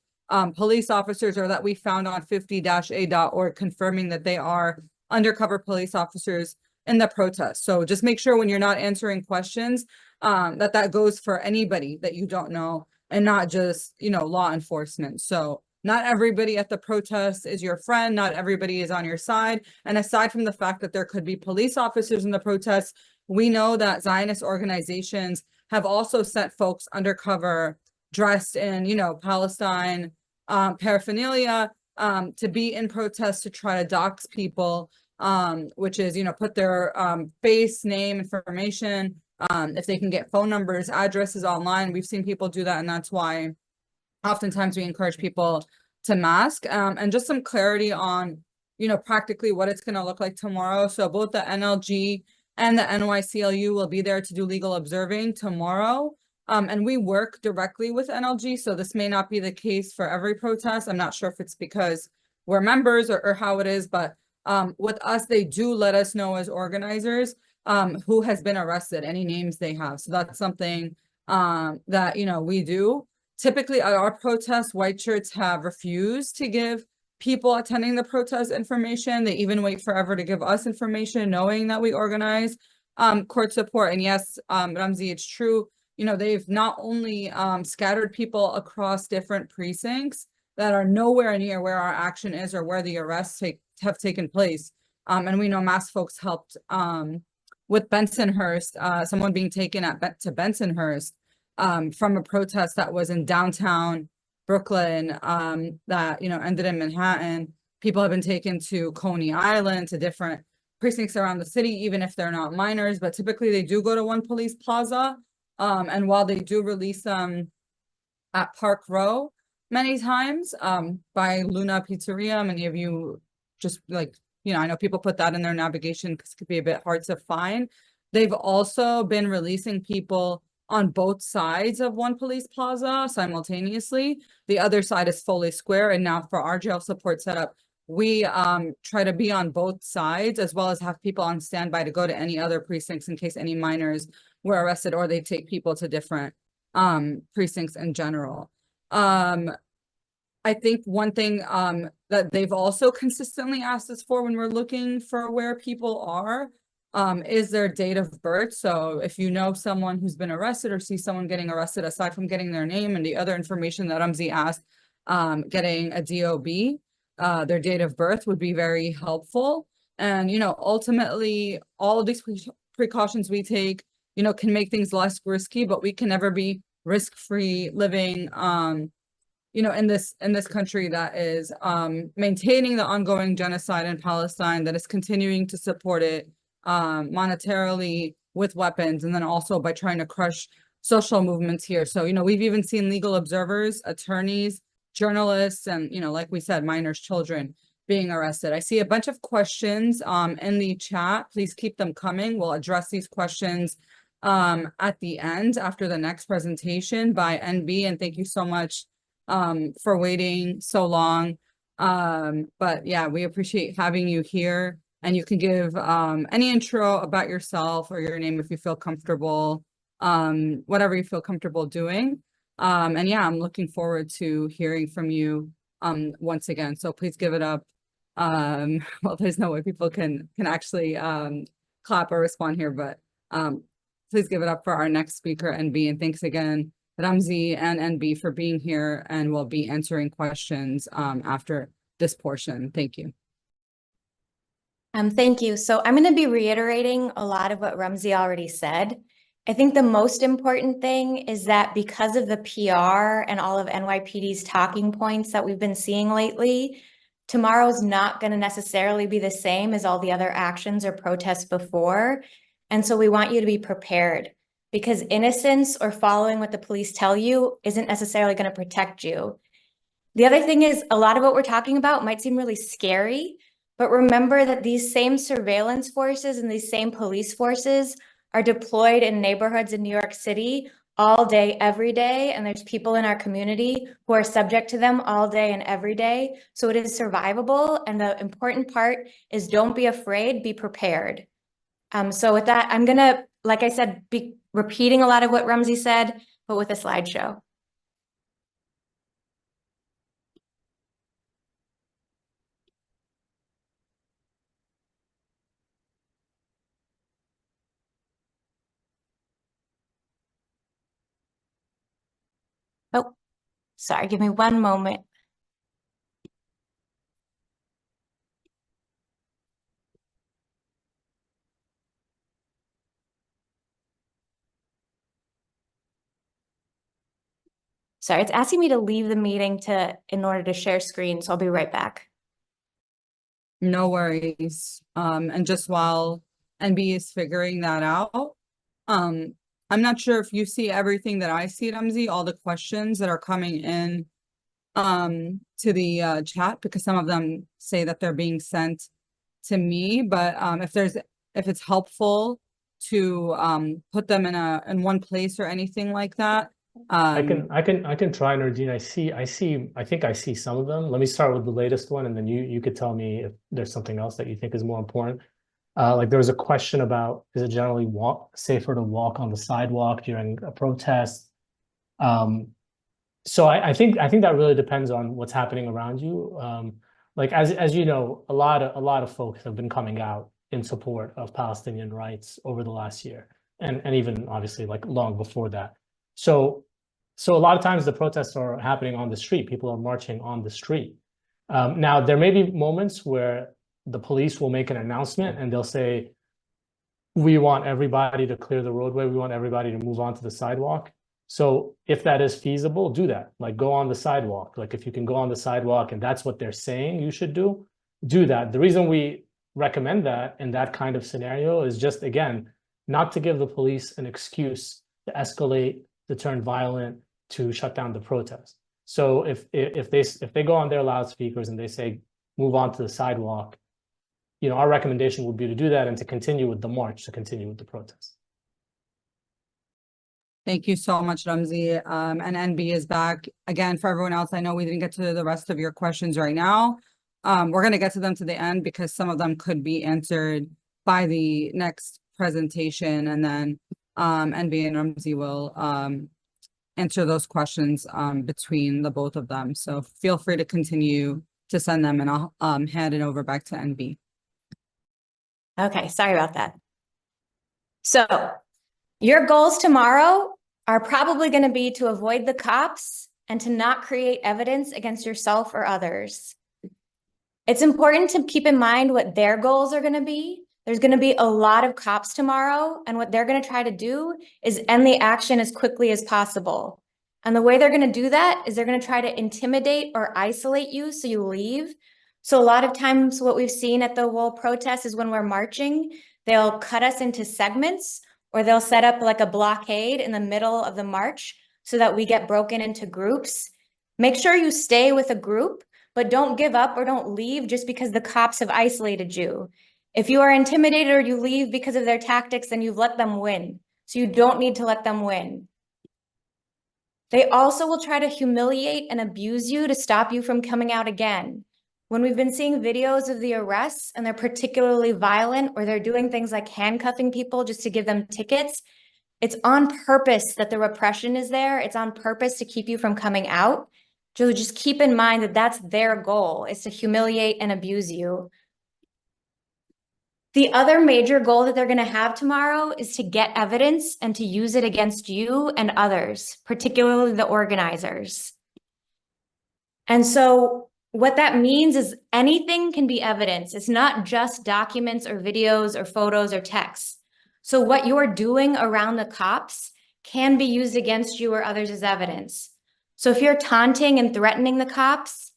police officers, or that we found on 50-a.org confirming that they are undercover police officers in the protest. So just make sure when you're not answering questions that goes for anybody that you don't know, and not just, law enforcement. So not everybody at the protest is your friend. Not everybody is on your side. And aside from the fact that there could be police officers in the protests, we know that Zionist organizations have also sent folks undercover dressed in, Palestine paraphernalia to be in protest to try to dox people, which is, put their face, name, information, if they can get phone numbers, addresses online. We've seen people do that, and that's why oftentimes we encourage people to mask. And just some clarity on, practically what it's going to look like tomorrow. So both the NLG and the NYCLU will be there to do legal observing tomorrow. And we work directly with NLG, so this may not be the case for every protest. I'm not sure if it's because we're members or how it is, but with us, they do let us know as organizers who has been arrested, any names they have. So that's something that, we do. Typically at our protests, white shirts have refused to give people attending the protest information. They even wait forever to give us information, knowing that we organize court support. And yes, Ramzi, it's true. They've not only scattered people across different precincts that are nowhere near where our action is or where the arrests have taken place. And we know mass folks helped with Bensonhurst, someone being taken to Bensonhurst from a protest that was in downtown Brooklyn that, ended in Manhattan. People have been taken to Coney Island, to different precincts around the city, even if they're not minors, but typically they do go to one police plaza. And while they do release them at Park Row many times by Luna Pizzeria, many of you just I know people put that in their navigation because it could be a bit hard to find. They've also been releasing people on both sides of one police plaza simultaneously. The other side is fully square. And now for our jail support setup, we try to be on both sides, as well as have people on standby to go to any other precincts in case any minors were arrested, or they take people to different precincts in general. I think one thing that they've also consistently asked us for when we're looking for where people are is their date of birth. So if you know someone who's been arrested or see someone getting arrested, aside from getting their name and the other information that Ramzi asked, getting a DOB, their date of birth would be very helpful. And, ultimately, all of these precautions we take, can make things less risky, but we can never be risk-free living, in this country that is maintaining the ongoing genocide in Palestine, that is continuing to support it monetarily with weapons, and then also by trying to crush social movements here. So, we've even seen legal observers, attorneys, journalists, and, like we said, minors, children being arrested. I see a bunch of questions in the chat. Please keep them coming. We'll address these questions at the end after the next presentation by NB, and thank you so much for waiting so long. But yeah, we appreciate having you here, and you can give any intro about yourself or your name if you feel comfortable, whatever you feel comfortable doing. And yeah, I'm looking forward to hearing from you once again. So please give it up. Well, there's no way people can actually clap or respond here, but please give it up for our next speaker, NB, and thanks again, Ramzi and NB, for being here, and we'll be answering questions after this portion. Thank you. Thank you. So I'm going to be reiterating a lot of what Ramzi already said. I think the most important thing is that because of the PR and all of NYPD's talking points that we've been seeing lately, tomorrow's not going to necessarily be the same as all the other actions or protests before. And so we want you to be prepared, because innocence or following what the police tell you isn't necessarily going to protect you. The other thing is, a lot of what we're talking about might seem really scary, but remember that these same surveillance forces and these same police forces are deployed in neighborhoods in New York City all day, every day. And there's people in our community who are subject to them all day and every day. So it is survivable. And the important part is, don't be afraid, be prepared. So with that, I'm gonna, like I said, be repeating a lot of what Ramzi said, but with a slideshow. Oh, sorry, give me one moment. Sorry, it's asking me to leave the meeting in order to share screen, so I'll be right back. No worries. And just while NB is figuring that out, I'm not sure if you see everything that I see, Ramzi, all the questions that are coming in to the chat, because some of them say that they're being sent to me, but if it's helpful to put them in one place or anything like that. I can try, Nardine. I think I see some of them. Let me start with the latest one, and then you could tell me if there's something else that you think is more important. Like there was a question about, is it generally safer to walk on the sidewalk during a protest? So I think that really depends on what's happening around you. Like as you know, a lot of folks have been coming out in support of Palestinian rights over the last year, and even obviously like long before that. So a lot of times the protests are happening on the street. People are marching on the street. Now, there may be moments where the police will make an announcement and they'll say, we want everybody to clear the roadway. We want everybody to move onto the sidewalk. So if that is feasible, do that. Like go on the sidewalk. Like if you can go on the sidewalk and that's what they're saying you should do that. The reason we recommend that in that kind of scenario is just, again, not to give the police an excuse to escalate, to turn violent, to shut down the protest. So if they go on their loudspeakers and they say, move on to the sidewalk, you know, our recommendation would be to do that and to continue with the march, to continue with the protest. Thank you so much, Ramzi. And NB is back. Again, for everyone else, I know we didn't get to the rest of your questions right now. We're going to get to them to the end because some of them could be answered by the next presentation, and then NB and Ramzi will answer those questions between the both of them. So feel free to continue to send them, and I'll hand it over back to NB. Okay, sorry about that. So your goals tomorrow are probably going to be to avoid the cops and to not create evidence against yourself or others. It's important to keep in mind what their goals are going to be. There's going to be a lot of cops tomorrow, and what they're going to try to do is end the action as quickly as possible. And the way they're going to do that is they're going to try to intimidate or isolate you so you leave. So a lot of times what we've seen at the wall protest is when we're marching, they'll cut us into segments, or they'll set up like a blockade in the middle of the march so that we get broken into groups. Make sure you stay with a group, but don't give up or don't leave just because the cops have isolated you. If you are intimidated or you leave because of their tactics, then you've let them win. so you don't need to let them win. They also will try to humiliate and abuse you to stop you from coming out again. When we've been seeing videos of the arrests and they're particularly violent, or they're doing things like handcuffing people just to give them tickets, it's on purpose that the repression is there. It's on purpose to keep you from coming out. So just keep in mind that that's their goal, is to humiliate and abuse you. The other major goal that they're going to have tomorrow is to get evidence and to use it against you and others, particularly the organizers. And so what that means is anything can be evidence. It's not just documents or videos or photos or texts. So what you're doing around the cops can be used against you or others as evidence. So if you're taunting and threatening the cops,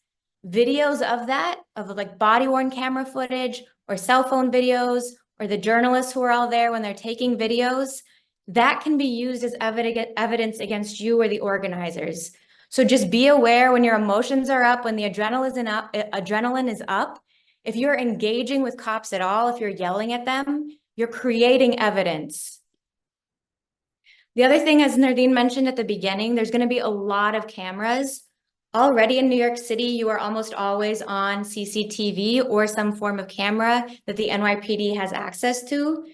videos of that, of like body-worn camera footage or cell phone videos, or the journalists who are all there when they're taking videos, that can be used as evidence against you or the organizers. So just be aware when your emotions are up, when the adrenaline is up, if you're engaging with cops at all, if you're yelling at them, you're creating evidence. The other thing, as Nardine mentioned at the beginning, there's going to be a lot of cameras. Already in New York City, you are almost always on CCTV or some form of camera that the NYPD has access to.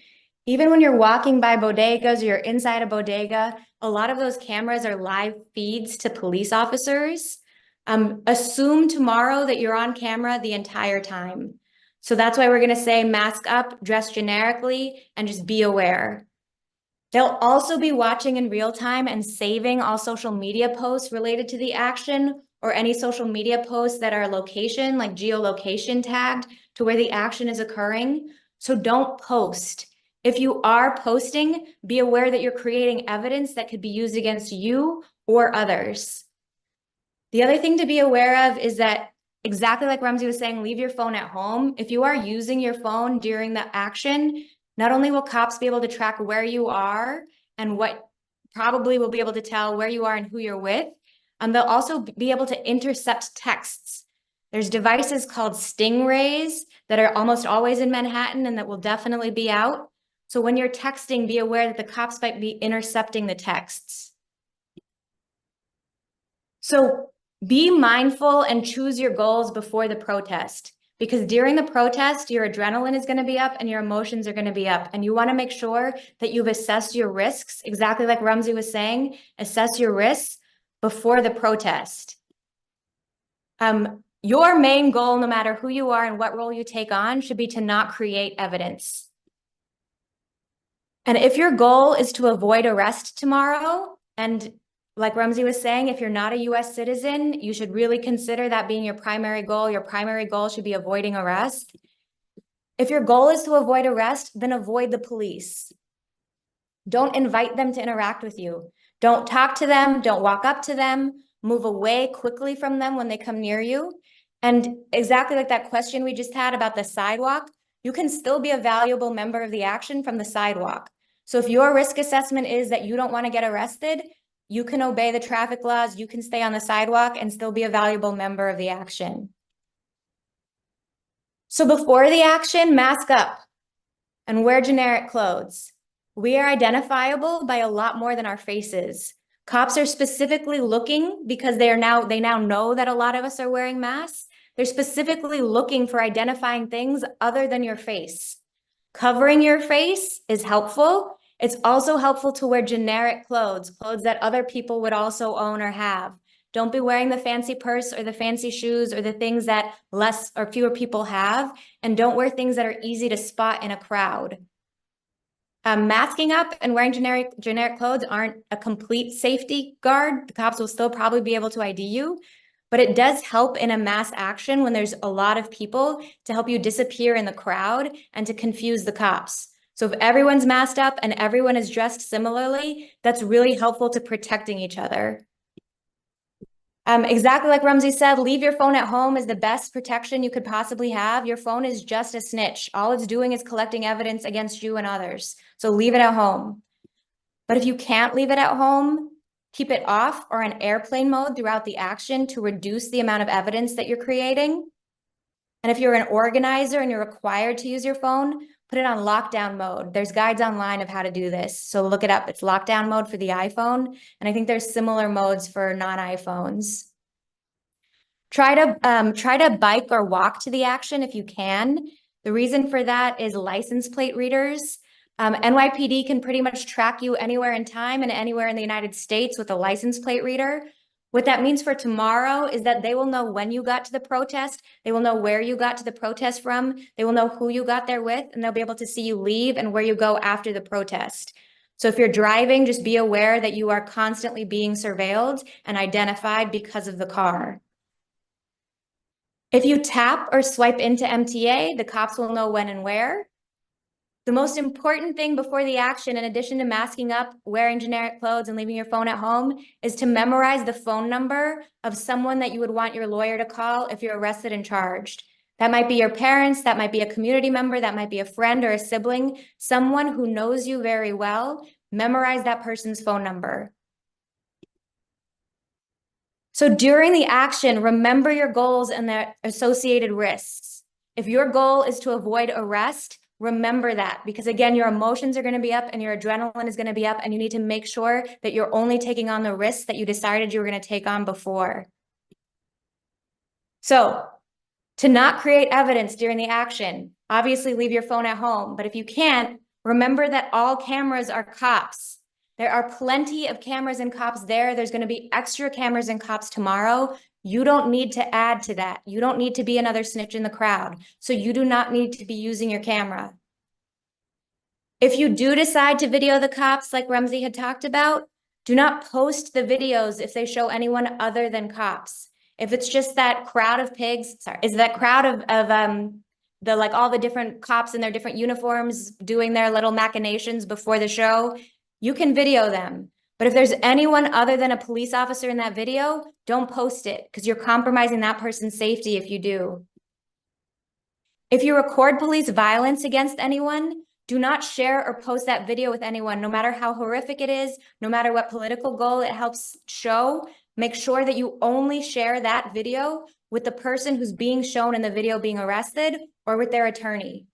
Even when you're walking by bodegas or you're inside a bodega, a lot of those cameras are live feeds to police officers. Assume tomorrow that you're on camera the entire time. So that's why we're going to say mask up, dress generically, and just be aware. They'll also be watching in real time and saving all social media posts related to the action, or any social media posts that are location, like geolocation tagged to where the action is occurring. So don't post. If you are posting, be aware that you're creating evidence that could be used against you or others. The other thing to be aware of is that, exactly like Ramsey was saying, leave your phone at home. If you are using your phone during the action, not only will cops be able to track where you are and what probably will be able to tell where you are and who you're with, they'll also be able to intercept texts. There's devices called stingrays that are almost always in Manhattan and that will definitely be out. So when you're texting, be aware that the cops might be intercepting the texts. So be mindful and choose your goals before the protest, because during the protest, your adrenaline is going to be up and your emotions are going to be up. And you want to make sure that you've assessed your risks, exactly like Ramsey was saying, assess your risks before the protest. Your main goal, no matter who you are and what role you take on, should be to not create evidence. And if your goal is to avoid arrest tomorrow, and like Ramsey was saying, if you're not a US citizen, you should really consider that being your primary goal. Your primary goal should be avoiding arrest. If your goal is to avoid arrest, then avoid the police. Don't invite them to interact with you. Don't talk to them. Don't walk up to them. Move away quickly from them when they come near you. And exactly like that question we just had about the sidewalk, you can still be a valuable member of the action from the sidewalk. So if your risk assessment is that you don't want to get arrested, you can obey the traffic laws, you can stay on the sidewalk and still be a valuable member of the action. So before the action, mask up and wear generic clothes. We are identifiable by a lot more than our faces. Cops are specifically looking, because they now know that a lot of us are wearing masks. They're specifically looking for identifying things other than your face. Covering your face is helpful. It's also helpful to wear generic clothes that other people would also own or have. Don't be wearing the fancy purse or the fancy shoes or the things that less or fewer people have. And don't wear things that are easy to spot in a crowd. Masking up and wearing generic clothes aren't a complete safety guard. The cops will still probably be able to ID you, but it does help in a mass action when there's a lot of people to help you disappear in the crowd and to confuse the cops. So if everyone's masked up and everyone is dressed similarly, that's really helpful to protecting each other. Exactly like Ramsey said, leave your phone at home is the best protection you could possibly have. Your phone is just a snitch. All it's doing is collecting evidence against you and others. So leave it at home. But if you can't leave it at home, keep it off or on airplane mode throughout the action to reduce the amount of evidence that you're creating. And if you're an organizer and you're required to use your phone, put it on lockdown mode. There's guides online of how to do this. So look it up. It's lockdown mode for the iPhone. And I think there's similar modes for non-iPhones. Try to bike or walk to the action if you can. The reason for that is license plate readers. NYPD can pretty much track you anywhere in time and anywhere in the United States with a license plate reader. What that means for tomorrow is that they will know when you got to the protest. They will know where you got to the protest from. They will know who you got there with, and they'll be able to see you leave and where you go after the protest. So if you're driving, just be aware that you are constantly being surveilled and identified because of the car. If you tap or swipe into MTA, the cops will know when and where. The most important thing before the action, in addition to masking up, wearing generic clothes, and leaving your phone at home, is to memorize the phone number of someone that you would want your lawyer to call if you're arrested and charged. That might be your parents, that might be a community member, that might be a friend or a sibling, someone who knows you very well. Memorize that person's phone number. So during the action, remember your goals and their associated risks. If your goal is to avoid arrest, remember that, because again, your emotions are going to be up and your adrenaline is going to be up, and you need to make sure that you're only taking on the risks that you decided you were going to take on before. So to not create evidence during the action, obviously leave your phone at home, but if you can't, remember that all cameras are cops. There are plenty of cameras and cops there. There's going to be extra cameras and cops tomorrow. You don't need to add to that. You don't need to be another snitch in the crowd. So you do not need to be using your camera. If you do decide to video the cops, like Rumsey had talked about, do not post the videos if they show anyone other than cops. If it's just that crowd of pigs, is that crowd of the like all the different cops in their different uniforms doing their little machinations before the show, you can video them. But if there's anyone other than a police officer in that video, don't post it, because you're compromising that person's safety if you do. If you record police violence against anyone, do not share or post that video with anyone, no matter how horrific it is, no matter what political goal it helps show. Make sure that you only share that video with the person who's being shown in the video being arrested or with their attorney.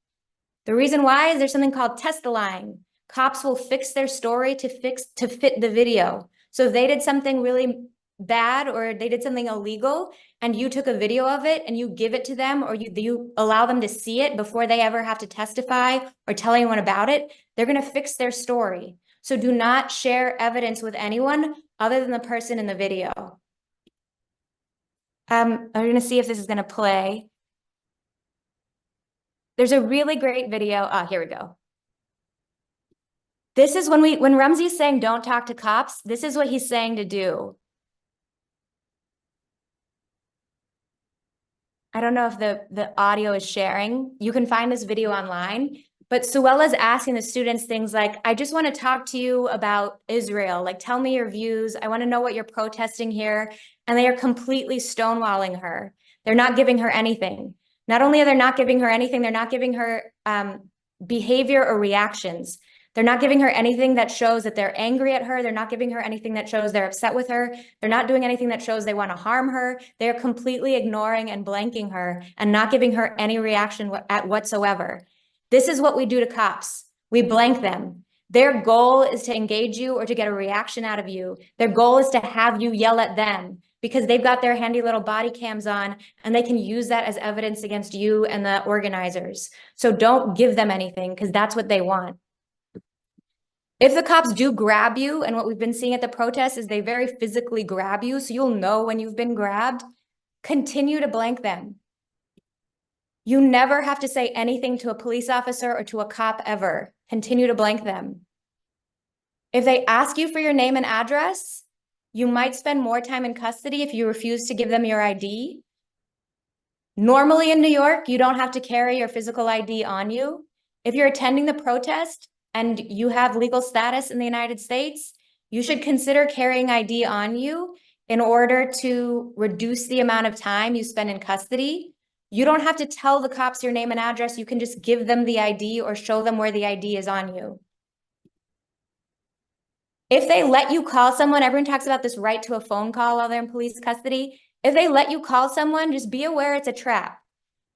The reason why is there's something called test-align. Cops will fix their story to fit the video. So if they did something really bad or they did something illegal and you took a video of it and you give it to them, or you allow them to see it before they ever have to testify or tell anyone about it, they're going to fix their story. So do not share evidence with anyone other than the person in the video. I'm going to see if this is going to play. There's a really great video. Here we go. This is when Rumsey's saying don't talk to cops, this is what he's saying to do. I don't know if the audio is sharing. You can find this video online. But Suella's asking the students things like, I just want to talk to you about Israel. Like, tell me your views. I want to know what you're protesting here. And they are completely stonewalling her. They're not giving her anything. Not only are they not giving her anything, they're not giving her behavior or reactions. They're not giving her anything that shows that they're angry at her. They're not giving her anything that shows they're upset with her. They're not doing anything that shows they want to harm her. They're completely ignoring and blanking her and not giving her any reaction whatsoever. This is what we do to cops. We blank them. Their goal is to engage you or to get a reaction out of you. Their goal is to have you yell at them because they've got their handy little body cams on and they can use that as evidence against you and the organizers. So don't give them anything because that's what they want. If the cops do grab you, and what we've been seeing at the protests is they very physically grab you, so you'll know when you've been grabbed, continue to blank them. You never have to say anything to a police officer or to a cop ever. Continue to blank them. If they ask you for your name and address, you might spend more time in custody if you refuse to give them your ID. Normally in New York, you don't have to carry your physical ID on you. If you're attending the protest and you have legal status in the United States, you should consider carrying ID on you in order to reduce the amount of time you spend in custody. You don't have to tell the cops your name and address. You can just give them the ID or show them where the ID is on you. If they let you call someone, everyone talks about this right to a phone call while they're in police custody. If they let you call someone, just be aware it's a trap.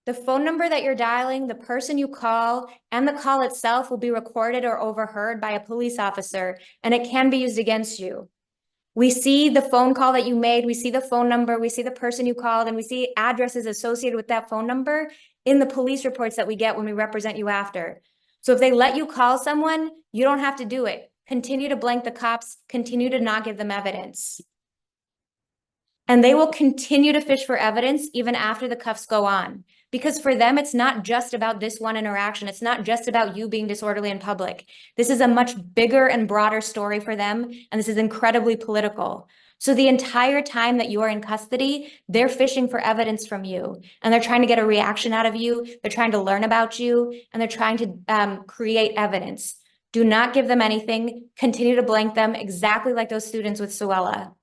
the phone number that you're dialing, the person you call, and the call itself will be recorded or overheard by a police officer, and it can be used against you. We see the phone call that you made, we see the phone number, we see the person you called, and we see addresses associated with that phone number in the police reports that we get when we represent you after. So if they let you call someone, you don't have to do it. Continue to blank the cops, continue to not give them evidence. And they will continue to fish for evidence even after the cuffs go on. Because for them, it's not just about this one interaction. It's not just about you being disorderly in public. This is a much bigger and broader story for them, and this is incredibly political. So the entire time that you are in custody, they're fishing for evidence from you, and they're trying to get a reaction out of you. They're trying to learn about you, and they're trying to create evidence. Do not give them anything. Continue to blank them exactly like those students with Suella.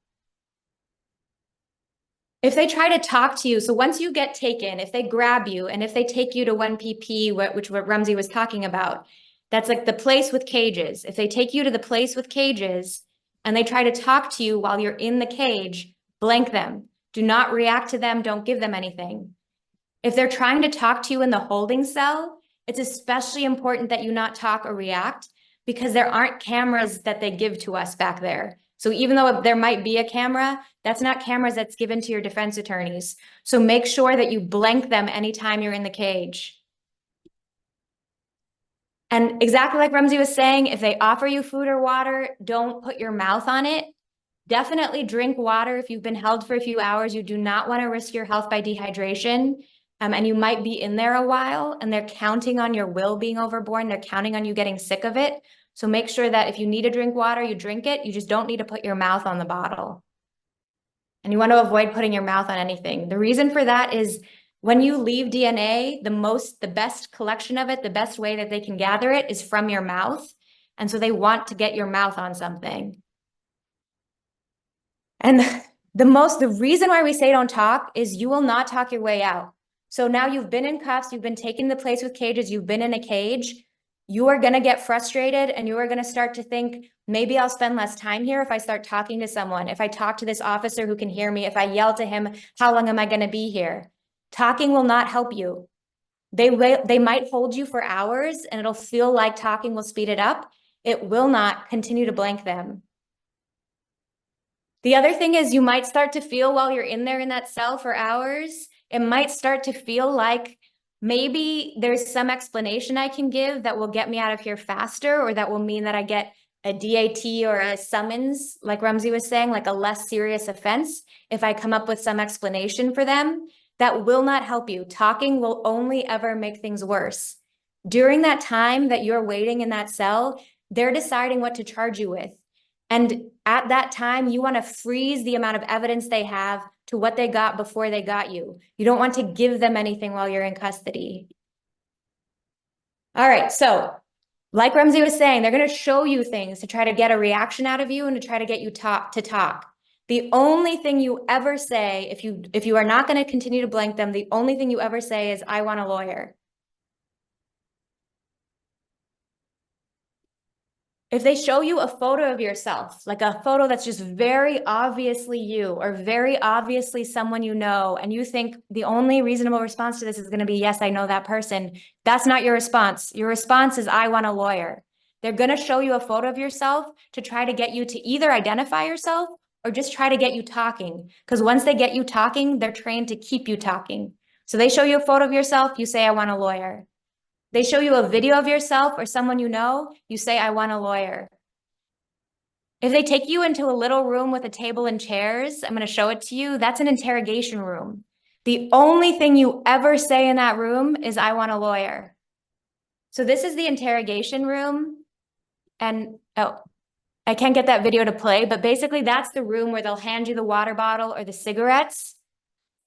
If they try to talk to you, so once you get taken, if they grab you and if they take you to 1PP, which what Rumsey was talking about, that's like the place with cages. If they take you to the place with cages and they try to talk to you while you're in the cage, blank them. Do not react to them. Don't give them anything. If they're trying to talk to you in the holding cell, it's especially important that you not talk or react because there aren't cameras that they give to us back there. So even though there might be a camera, that's not cameras that's given to your defense attorneys. So make sure that you blank them anytime you're in the cage. And exactly like Rumsey was saying, if they offer you food or water, don't put your mouth on it. Definitely drink water. If you've been held for a few hours, you do not want to risk your health by dehydration. And you might be in there a while and they're counting on your will being overborne. They're counting on you getting sick of it. So make sure that if you need to drink water, you drink it. You just don't need to put your mouth on the bottle. And you want to avoid putting your mouth on anything. The reason for that is when you leave DNA, the best collection of it, the best way that they can gather it is from your mouth. And so they want to get your mouth on something. And the reason why we say don't talk is you will not talk your way out. So now you've been in cuffs, you've been taken to the place with cages, you've been in a cage. You are going to get frustrated and you are going to start to think, maybe I'll spend less time here if I start talking to someone, if I talk to this officer who can hear me, if I yell to him, how long am I going to be here? Talking will not help you. They might hold you for hours and it'll feel like talking will speed it up. It will not. Continue to blank them. The other thing is you might start to feel while you're in there in that cell for hours, it might start to feel like maybe there's some explanation I can give that will get me out of here faster, or that will mean that I get a DAT or a summons, like Rumsey was saying, like a less serious offense. If I come up with some explanation for them, that will not help you. Talking will only ever make things worse. During that time that you're waiting in that cell, they're deciding what to charge you with. And at that time, you want to freeze the amount of evidence they have to what they got before they got you. You don't want to give them anything while you're in custody. All right, so like Rumsey was saying, they're going to show you things to try to get a reaction out of you and to try to get you to talk. The only thing you ever say, if you are not going to continue to blank them, the only thing you ever say is, I want a lawyer. If they show you a photo of yourself, like a photo that's just very obviously you or very obviously someone you know, and you think the only reasonable response to this is going to be, yes, I know that person, that's not your response. Your response is, I want a lawyer. They're going to show you a photo of yourself to try to get you to either identify yourself or just try to get you talking. Because once they get you talking, they're trained to keep you talking. So they show you a photo of yourself, you say, I want a lawyer. They show you a video of yourself or someone you know, you say, I want a lawyer. If they take you into a little room with a table and chairs, I'm going to show it to you, that's an interrogation room. The only thing you ever say in that room is, I want a lawyer. So this is the interrogation room. And I can't get that video to play, but basically that's the room where they'll hand you the water bottle or the cigarettes.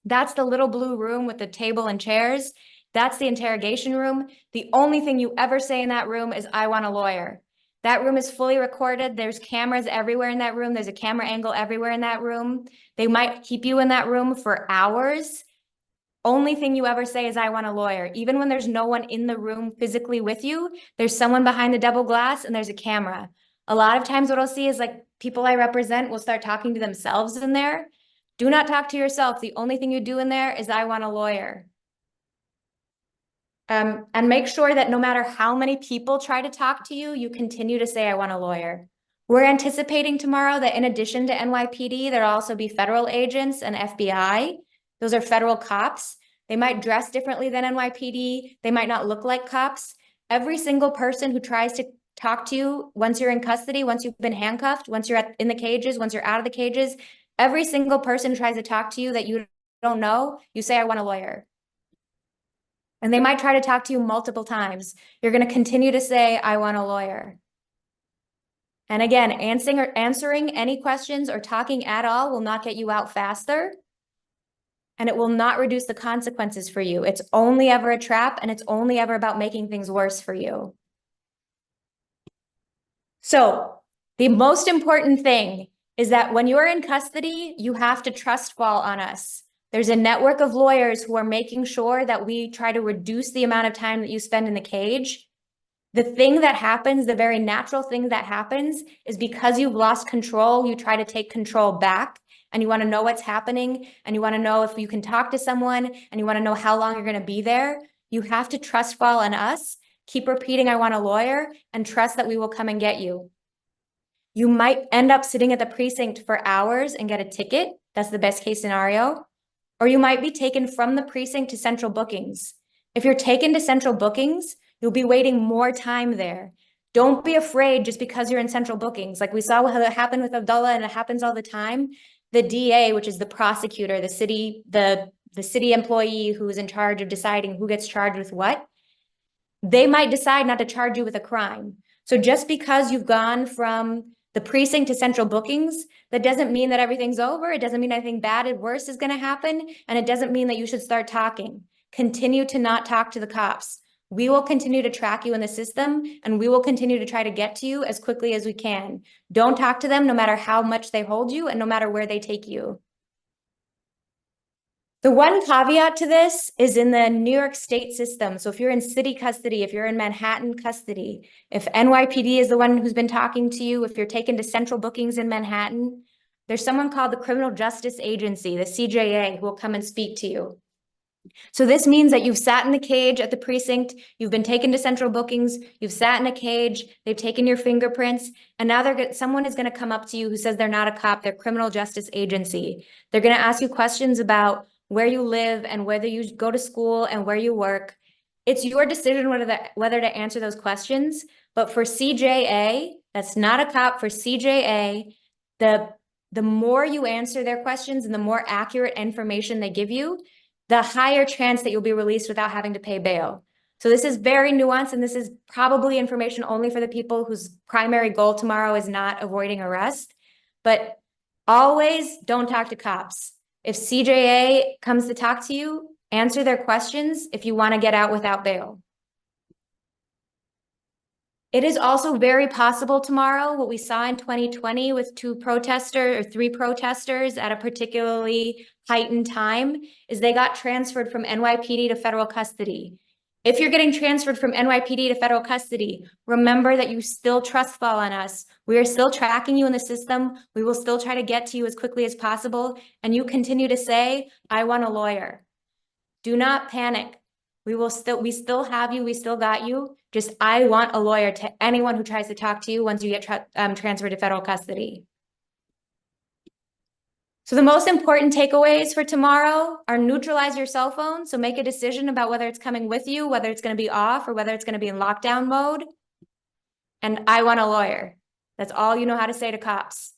That's the little blue room with the table and chairs. That's the interrogation room. The only thing you ever say in that room is, I want a lawyer. That room is fully recorded. There's cameras everywhere in that room. There's a camera angle everywhere in that room. They might keep you in that room for hours. Only thing you ever say is, I want a lawyer. Even when there's no one in the room physically with you, there's someone behind the double glass and there's a camera. A lot of times what I'll see is like people I represent will start talking to themselves in there. Do not talk to yourself. The only thing you do in there is, I want a lawyer. And make sure that no matter how many people try to talk to you, you continue to say, I want a lawyer. We're anticipating tomorrow that in addition to NYPD, there'll also be federal agents and FBI. Those are federal cops. They might dress differently than NYPD. They might not look like cops. Every single person who tries to talk to you once you're in custody, once you've been handcuffed, once you're in the cages, once you're out of the cages, every single person who tries to talk to you that you don't know, you say, I want a lawyer. And they might try to talk to you multiple times. You're going to continue to say, I want a lawyer. And again, answering any questions or talking at all will not get you out faster. And it will not reduce the consequences for you. It's only ever a trap, and it's only ever about making things worse for you. So the most important thing is that when you're in custody, you have to trust fall on us. There's a network of lawyers who are making sure that we try to reduce the amount of time that you spend in the cage. The thing that happens, the very natural thing that happens, is because you've lost control, you try to take control back, and you want to know what's happening, and you want to know if you can talk to someone, and you want to know how long you're going to be there. You have to trust fall on us, keep repeating, I want a lawyer, and trust that we will come and get you. You might end up sitting at the precinct for hours and get a ticket. That's the best case scenario. Or you might be taken from the precinct to central bookings. If you're taken to central bookings, you'll be waiting more time there. Don't be afraid just because you're in central bookings. Like we saw what happened with Abdullah, and it happens all the time. The DA, which is the prosecutor, the city employee who is in charge of deciding who gets charged with what, they might decide not to charge you with a crime. So just because you've gone from the precinct to central bookings, that doesn't mean that everything's over. It doesn't mean anything bad or worse is going to happen. And it doesn't mean that you should start talking. Continue to not talk to the cops. We will continue to track you in the system, and we will continue to try to get to you as quickly as we can. Don't talk to them no matter how much they hold you and no matter where they take you. The one caveat to this is in the New York State system. So if you're in city custody, if you're in Manhattan custody, if NYPD is the one who's been talking to you, if you're taken to central bookings in Manhattan, there's someone called the Criminal Justice Agency, the CJA, who will come and speak to you. So this means that you've sat in the cage at the precinct, you've been taken to central bookings, you've sat in a cage, they've taken your fingerprints, and now someone is going to come up to you who says they're not a cop, they're Criminal Justice Agency. They're going to ask you questions about where you live and whether you go to school and where you work. It's your decision whether to answer those questions. But for CJA, that's not a cop, for CJA, the more you answer their questions and the more accurate information they give you, the higher chance that you'll be released without having to pay bail. So this is very nuanced, and this is probably information only for the people whose primary goal tomorrow is not avoiding arrest. But always don't talk to cops. If CJA comes to talk to you, answer their questions if you want to get out without bail. It is also very possible tomorrow, what we saw in 2020 with 3 protesters at a particularly heightened time, is they got transferred from NYPD to federal custody. If you're getting transferred from NYPD to federal custody, remember that you still trust fall on us. We are still tracking you in the system. We will still try to get to you as quickly as possible. And you continue to say, I want a lawyer. Do not panic. We still have you. We still got you. Just, I want a lawyer to anyone who tries to talk to you once you get transferred to federal custody. So the most important takeaways for tomorrow are neutralize your cell phone. So make a decision about whether it's coming with you, whether it's going to be off, or whether it's going to be in lockdown mode. And I want a lawyer. That's all you know how to say to cops.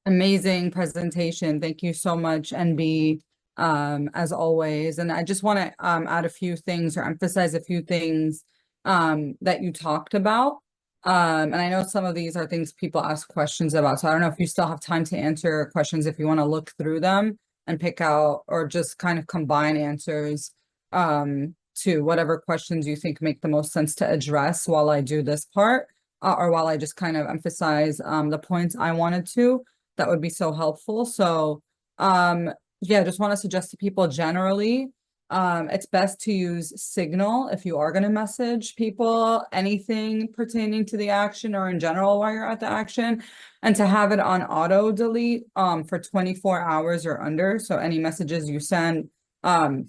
Amazing presentation. Thank you so much, NB, as always. And I just want to add a few things or emphasize a few things that you talked about. And I know some of these are things people ask questions about. So I don't know if you still have time to answer questions, if you want to look through them and pick out or just kind of combine answers to whatever questions you think make the most sense to address while I do this part, or while I just kind of emphasize the points I wanted to. That would be so helpful. So yeah, just want to suggest to people generally It's best to use Signal if you are going to message people anything pertaining to the action or in general while you're at the action, and to have it on auto delete for 24 hours or under. So any messages you send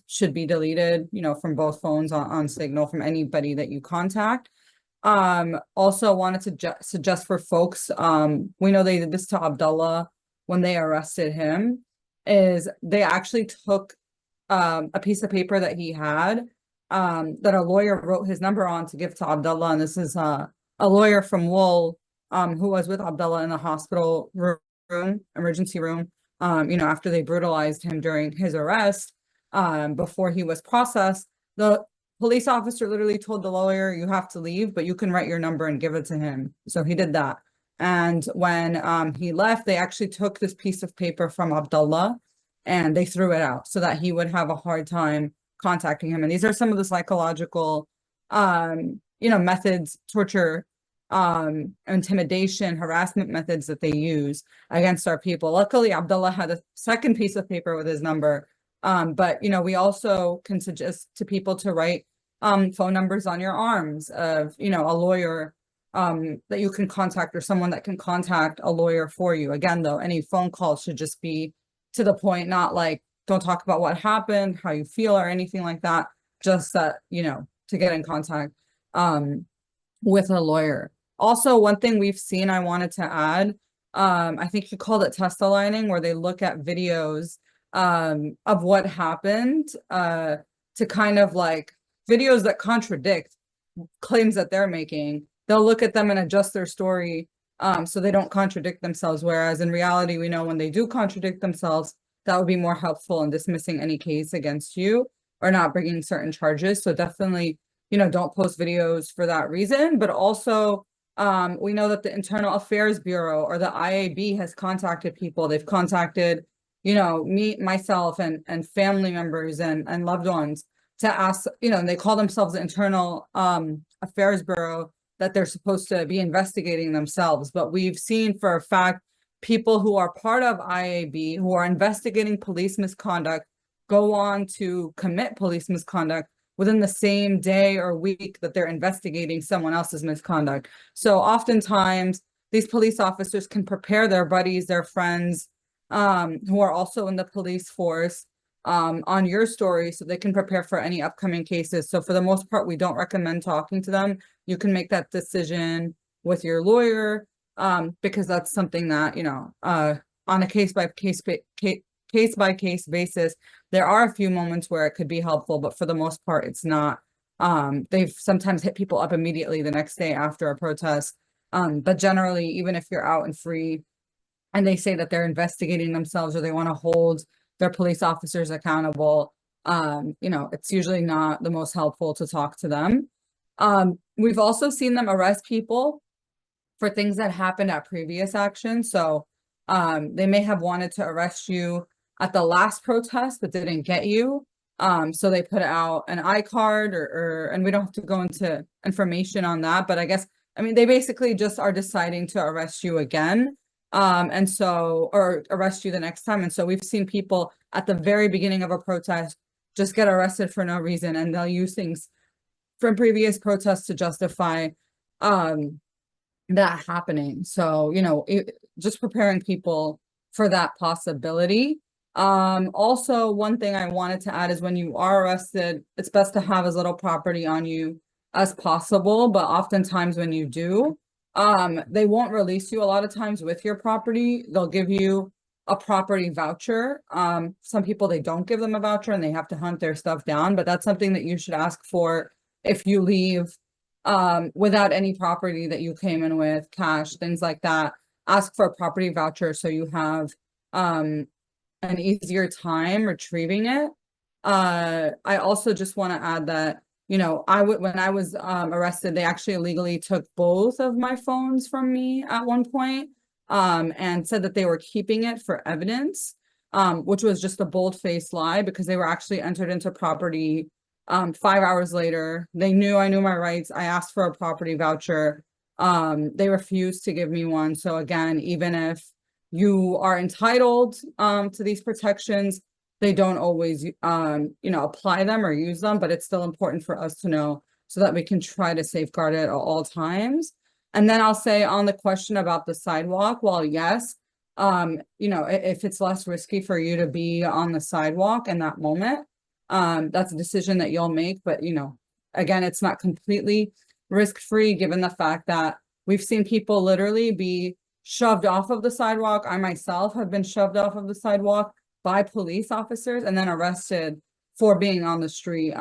should be deleted, you know, from both phones on Signal from anybody that you contact. Also wanted to suggest for folks, we know they did this to Abdullah when they arrested him, is they actually took a piece of paper that he had that a lawyer wrote his number on to give to Abdullah. And this is a lawyer from Wool who was with Abdullah in the hospital room, emergency room, you know, after they brutalized him during his arrest, before he was processed. The police officer literally told the lawyer, you have to leave, but you can write your number and give it to him. So he did that. And when he left, they actually took this piece of paper from Abdullah and they threw it out so that he would have a hard time contacting him. And these are some of the psychological, you know, methods, torture, intimidation, harassment methods that they use against our people. Luckily, Abdullah had a second piece of paper with his number. But, you know, we also can suggest to people to write phone numbers on your arms of, you know, a lawyer that you can contact or someone that can contact a lawyer for you. Again, though, any phone calls should just be to the point, not like, don't talk about what happened, how you feel or anything like that, just that, you know, to get in contact with a lawyer. Also, one thing we've seen I wanted to add, I think you called it test aligning, where they look at videos of what happened to kind of like videos that contradict claims that they're making. They'll look at them and adjust their story so they don't contradict themselves. Whereas in reality, we know when they do contradict themselves, that would be more helpful in dismissing any case against you or not bringing certain charges. So definitely, you know, don't post videos for that reason. But also, we know that the Internal Affairs Bureau or the IAB has contacted people. They've contacted, you know, myself and family members and loved ones to ask, you know, and they call themselves the Internal Affairs Bureau, that they're supposed to be investigating themselves. But we've seen for a fact people who are part of IAB, who are investigating police misconduct, go on to commit police misconduct within the same day or week that they're investigating someone else's misconduct. So oftentimes these police officers can prepare their buddies, their friends, who are also in the police force, on your story so they can prepare for any upcoming cases. So for the most part, we don't recommend talking to them. You can make that decision with your lawyer, because that's something that, you know, on a case by case basis, there are a few moments where it could be helpful, but for the most part, it's not. They've sometimes hit people up immediately the next day after a protest. But generally, even if you're out and free and they say that they're investigating themselves or they want to hold their police officers accountable, you know, it's usually not the most helpful to talk to them. We've also seen them arrest people for things that happened at previous actions. So they may have wanted to arrest you at the last protest but didn't get you. So they put out an iCard and we don't have to go into information on that, but I mean, they basically just are deciding to arrest you again. And so, or arrest you the next time. And so we've seen people at the very beginning of a protest just get arrested for no reason, and they'll use things from previous protests to justify that happening. So, you know, just preparing people for that possibility. Also, one thing I wanted to add is when you are arrested, it's best to have as little property on you as possible. But oftentimes when you do, they won't release you a lot of times with your property. They'll give you a property voucher. Some people, they don't give them a voucher and they have to hunt their stuff down, but that's something that you should ask for if you leave without any property that you came in with, cash, things like that. Ask for a property voucher so you have an easier time retrieving it. I also just want to add that, you know, when I was arrested, they actually illegally took both of my phones from me at one point, and said that they were keeping it for evidence, which was just a bold-faced lie because they were actually entered into property 5 hours later. They knew I knew my rights. I asked for a property voucher. They refused to give me one. So again, even if you are entitled to these protections, they don't always, apply them or use them, but it's still important for us to know so that we can try to safeguard it at all times. And then I'll say on the question about the sidewalk, well, yes, if it's less risky for you to be on the sidewalk in that moment, that's a decision that you'll make, but again, it's not completely risk-free given the fact that we've seen people literally be shoved off of the sidewalk. I myself have been shoved off of the sidewalk by police officers and then arrested for being on the street.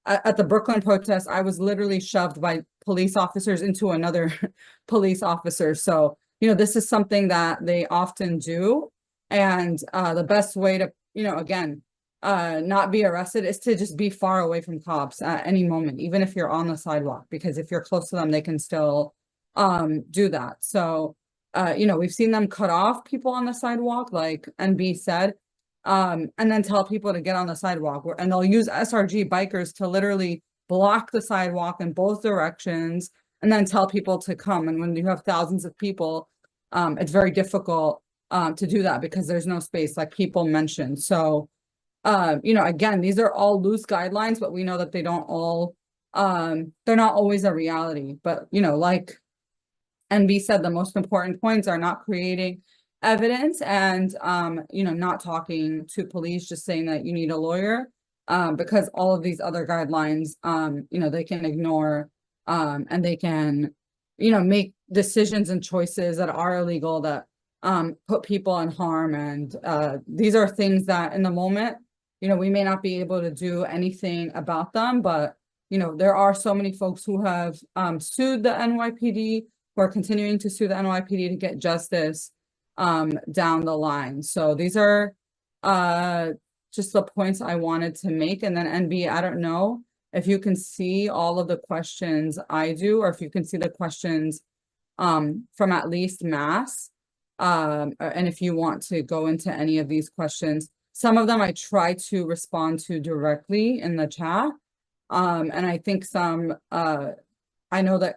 At the Brooklyn protest, I was literally shoved by police officers into another police officer. So, this is something that they often do. And the best way to, again, not be arrested is to just be far away from cops at any moment, even if you're on the sidewalk, because if you're close to them, they can still do that. So, we've seen them cut off people on the sidewalk, like NB said, and then tell people to get on the sidewalk, and they'll use SRG bikers to literally block the sidewalk in both directions and then tell people to come. And when you have thousands of people, it's very difficult to do that because there's no space, like people mentioned. So, again, these are all loose guidelines, but we know that they don't all, they're not always a reality. But, like NB said, the most important points are not creating evidence and, not talking to police, just saying that you need a lawyer, because all of these other guidelines, they can ignore, and they can, make decisions and choices that are illegal that put people in harm. And these are things that in the moment, we may not be able to do anything about them, but, there are so many folks who have sued the NYPD, who are continuing to sue the NYPD to get justice down the line. So these are just the points I wanted to make. And then NB, I don't know if you can see all of the questions I do, or if you can see the questions from at least Mass. And if you want to go into any of these questions, some of them I try to respond to directly in the chat. And I think some, I know that,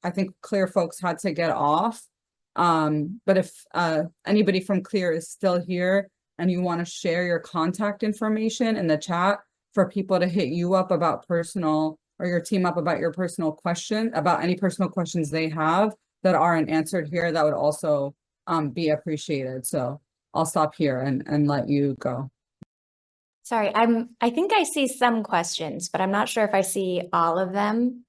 I think Clear folks had to get off. But if anybody from Clear is still here and you want to share your contact information in the chat for people to hit you up about personal, or your team up about your personal question, about any personal questions they have that aren't answered here, that would also be appreciated. So I'll stop here and let you go. Sorry, I think I see some questions, but I'm not sure if I see all of them.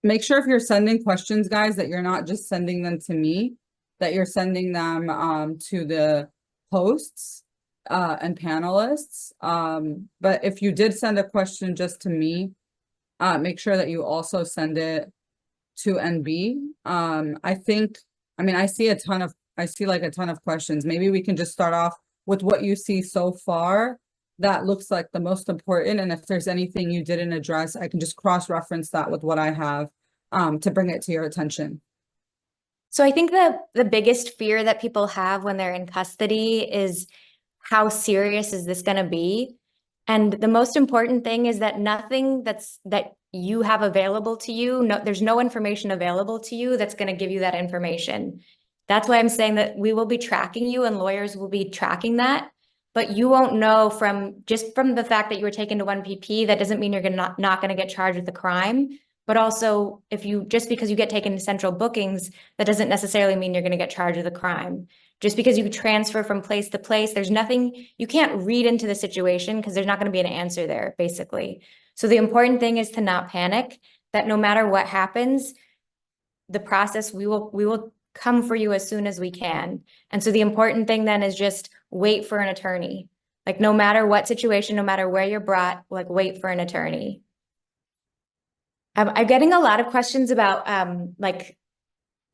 Make sure if you're sending questions, guys, that you're not just sending them to me, that you're sending them to the hosts and panelists. But if you did send a question just to me, make sure that you also send it to NB. I see like a ton of questions. Maybe we can just start off with what you see so far that looks like the most important. And if there's anything you didn't address, I can just cross-reference that with what I have to bring it to your attention. So I think the biggest fear that people have when they're in custody is, how serious is this going to be? And the most important thing is that nothing that you have available to you, there's no information available to you that's going to give you that information. That's why I'm saying that we will be tracking you and lawyers will be tracking that, but you won't know from the fact that you were taken to 1PP, that doesn't mean you're not going to get charged with the crime. But also, just because you get taken to central bookings, that doesn't necessarily mean you're going to get charged with a crime. Just because you transfer from place to place, there's nothing, you can't read into the situation because there's not going to be an answer there, basically. So the important thing is to not panic, that no matter what happens, the process, we will come for you as soon as we can. And so the important thing then is just wait for an attorney. Like, no matter what situation, no matter where you're brought, like, wait for an attorney. I'm getting a lot of questions about like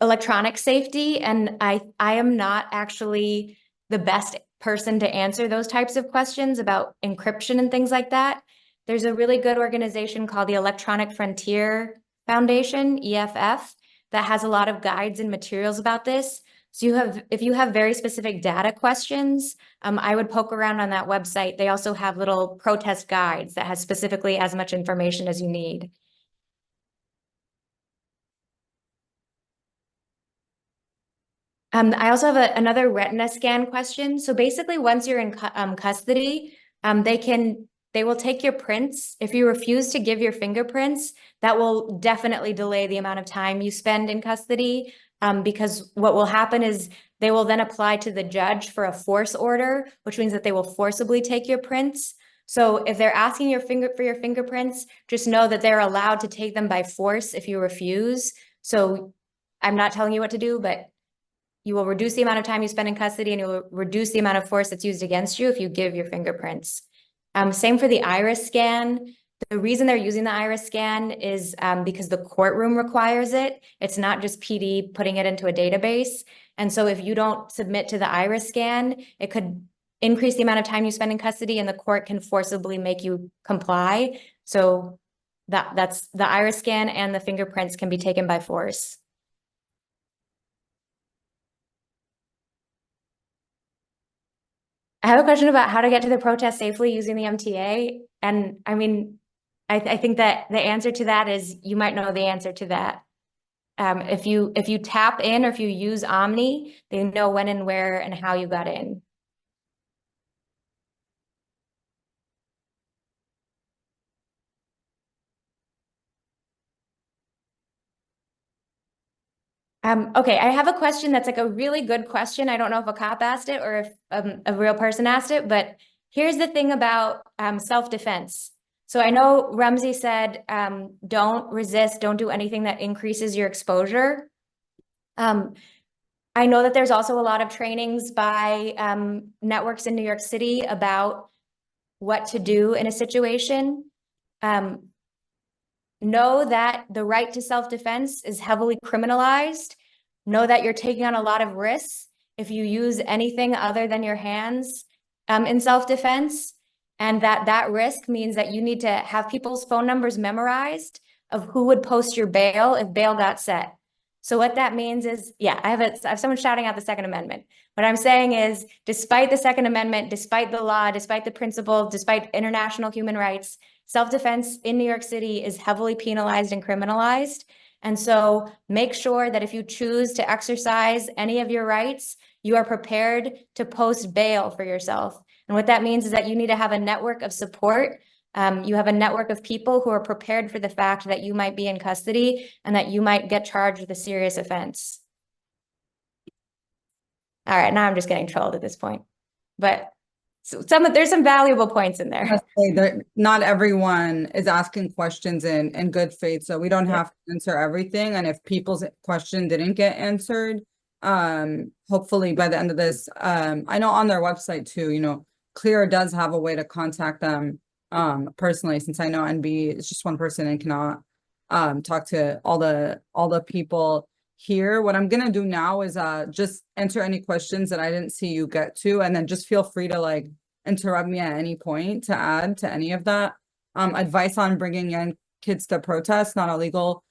electronic safety, and I am not actually the best person to answer those types of questions about encryption and things like that. There's a really good organization called the Electronic Frontier Foundation, EFF, that has a lot of guides and materials about this. So if you have very specific data questions, I would poke around on that website. They also have little protest guides that has specifically as much information as you need. I also have another retina scan question. So basically, once you're in custody, they will take your prints. If you refuse to give your fingerprints, that will definitely delay the amount of time you spend in custody. Because what will happen is they will then apply to the judge for a force order, which means that they will forcibly take your prints. So if they're asking for your fingerprints, just know that they're allowed to take them by force if you refuse. So I'm not telling you what to do, but you will reduce the amount of time you spend in custody, and you will reduce the amount of force that's used against you if you give your fingerprints. Same for the iris scan. The reason they're using the iris scan is because the courtroom requires it. It's not just PD putting it into a database. And so if you don't submit to the iris scan, it could increase the amount of time you spend in custody, and the court can forcibly make you comply. So that's the iris scan, and the fingerprints can be taken by force. I have a question about how to get to the protest safely using the MTA. And I mean, I think that the answer to that is, you might know the answer to that. If you tap in, or if you use Omni, they know when and where and how you got in. Okay, I have a question that's like a really good question. I don't know if a cop asked it or if a real person asked it, but here's the thing about self-defense. So I know Rumsey said, don't resist, don't do anything that increases your exposure. I know that there's also a lot of trainings by networks in New York City about what to do in a situation. Know that the right to self-defense is heavily criminalized. Know that you're taking on a lot of risks if you use anything other than your hands in self-defense. And that risk means that you need to have people's phone numbers memorized of who would post your bail if bail got set. So what that means is, yeah, I have someone shouting out the Second Amendment. What I'm saying is, despite the Second Amendment, despite the law, despite the principle, despite international human rights, self-defense in New York City is heavily penalized and criminalized. And so make sure that if you choose to exercise any of your rights, you are prepared to post bail for yourself. And what that means is that you need to have a network of support. You have a network of people who are prepared for the fact that you might be in custody and that you might get charged with a serious offense. All right, now I'm just getting trolled at this point. But there's some valuable points in there. Not everyone is asking questions in good faith, so we don't have to answer everything. And if people's question didn't get answered, hopefully by the end of this, I know on their website too, Clear does have a way to contact them personally, since I know NB is just one person and cannot talk to all the people here. What I'm gonna do now is just answer any questions that I didn't see you get to, and then just feel free to like interrupt me at any point to add to any of that. Advice on bringing in kids to protest, not a legal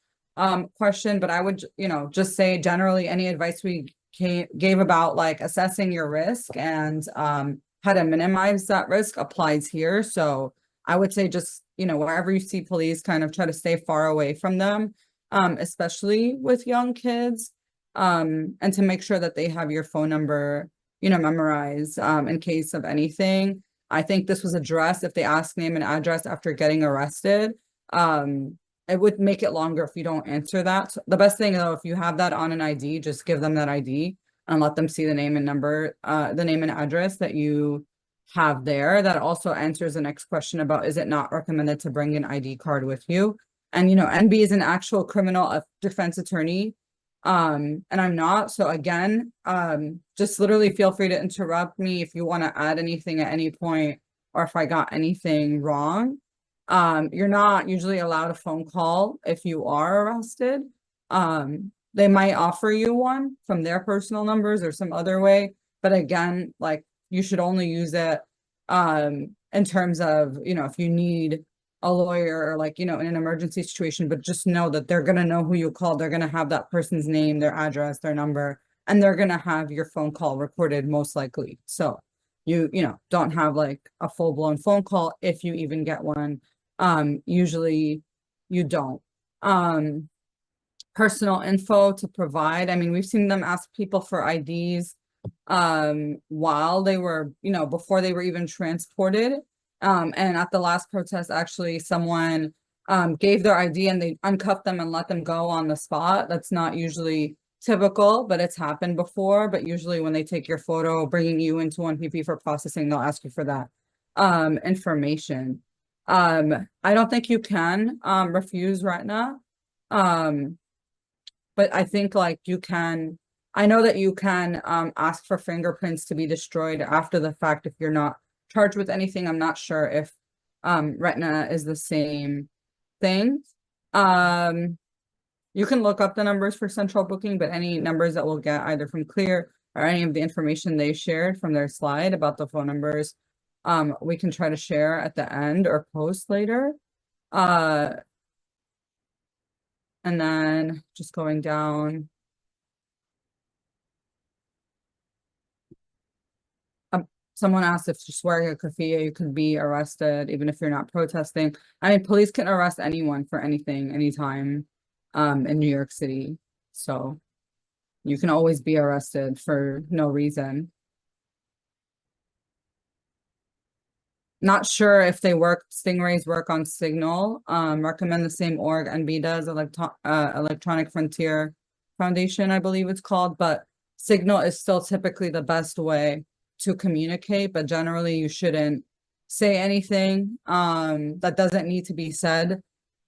question, but I would just say generally any advice we gave about like assessing your risk and how to minimize that risk applies here. So I would say just wherever you see police, kind of try to stay far away from them, especially with young kids, and to make sure that they have your phone number memorized in case of anything. I think this was addressed if they ask name and address after getting arrested. It would make it longer if you don't answer that. So the best thing though, if you have that on an ID, just give them that ID and let them see the name and number, the name and address that you have there. That also answers the next question about, is it not recommended to bring an ID card with you? And NB is an actual criminal defense attorney, and I'm not. So again, just literally feel free to interrupt me if you want to add anything at any point, or if I got anything wrong. You're not usually allowed a phone call if you are arrested. They might offer you one from their personal numbers or some other way, but again, like you should only use it in terms of if you need a lawyer or like in an emergency situation. But just know that they're going to know who you called. They're going to have that person's name, their address, their number, and they're going to have your phone call recorded most likely. So you don't have like a full-blown phone call if you even get one. Usually you don't. personal info to provide. I mean, we've seen them ask people for IDs while they were, before they were even transported. And at the last protest, actually, someone gave their ID and they uncuffed them and let them go on the spot. That's not usually typical, but it's happened before. But usually when they take your photo, bringing you into 1PP for processing, they'll ask you for that information. I don't think you can refuse retina. But I think like you can, I know that you can ask for fingerprints to be destroyed after the fact if you're not charged with anything. I'm not sure if retina is the same thing. You can look up the numbers for central booking, but any numbers that we'll get either from Clear or any of the information they shared from their slide about the phone numbers, we can try to share at the end or post later. And then just going down. Someone asked if just wearing a keffiyeh, you could be arrested even if you're not protesting. I mean, police can arrest anyone for anything, anytime, in New York City. So you can always be arrested for no reason. Not sure if they work, Stingrays work on Signal. Recommend the same org NB does, Electronic Frontier Foundation, I believe it's called, but Signal is still typically the best way to communicate, but generally you shouldn't say anything that doesn't need to be said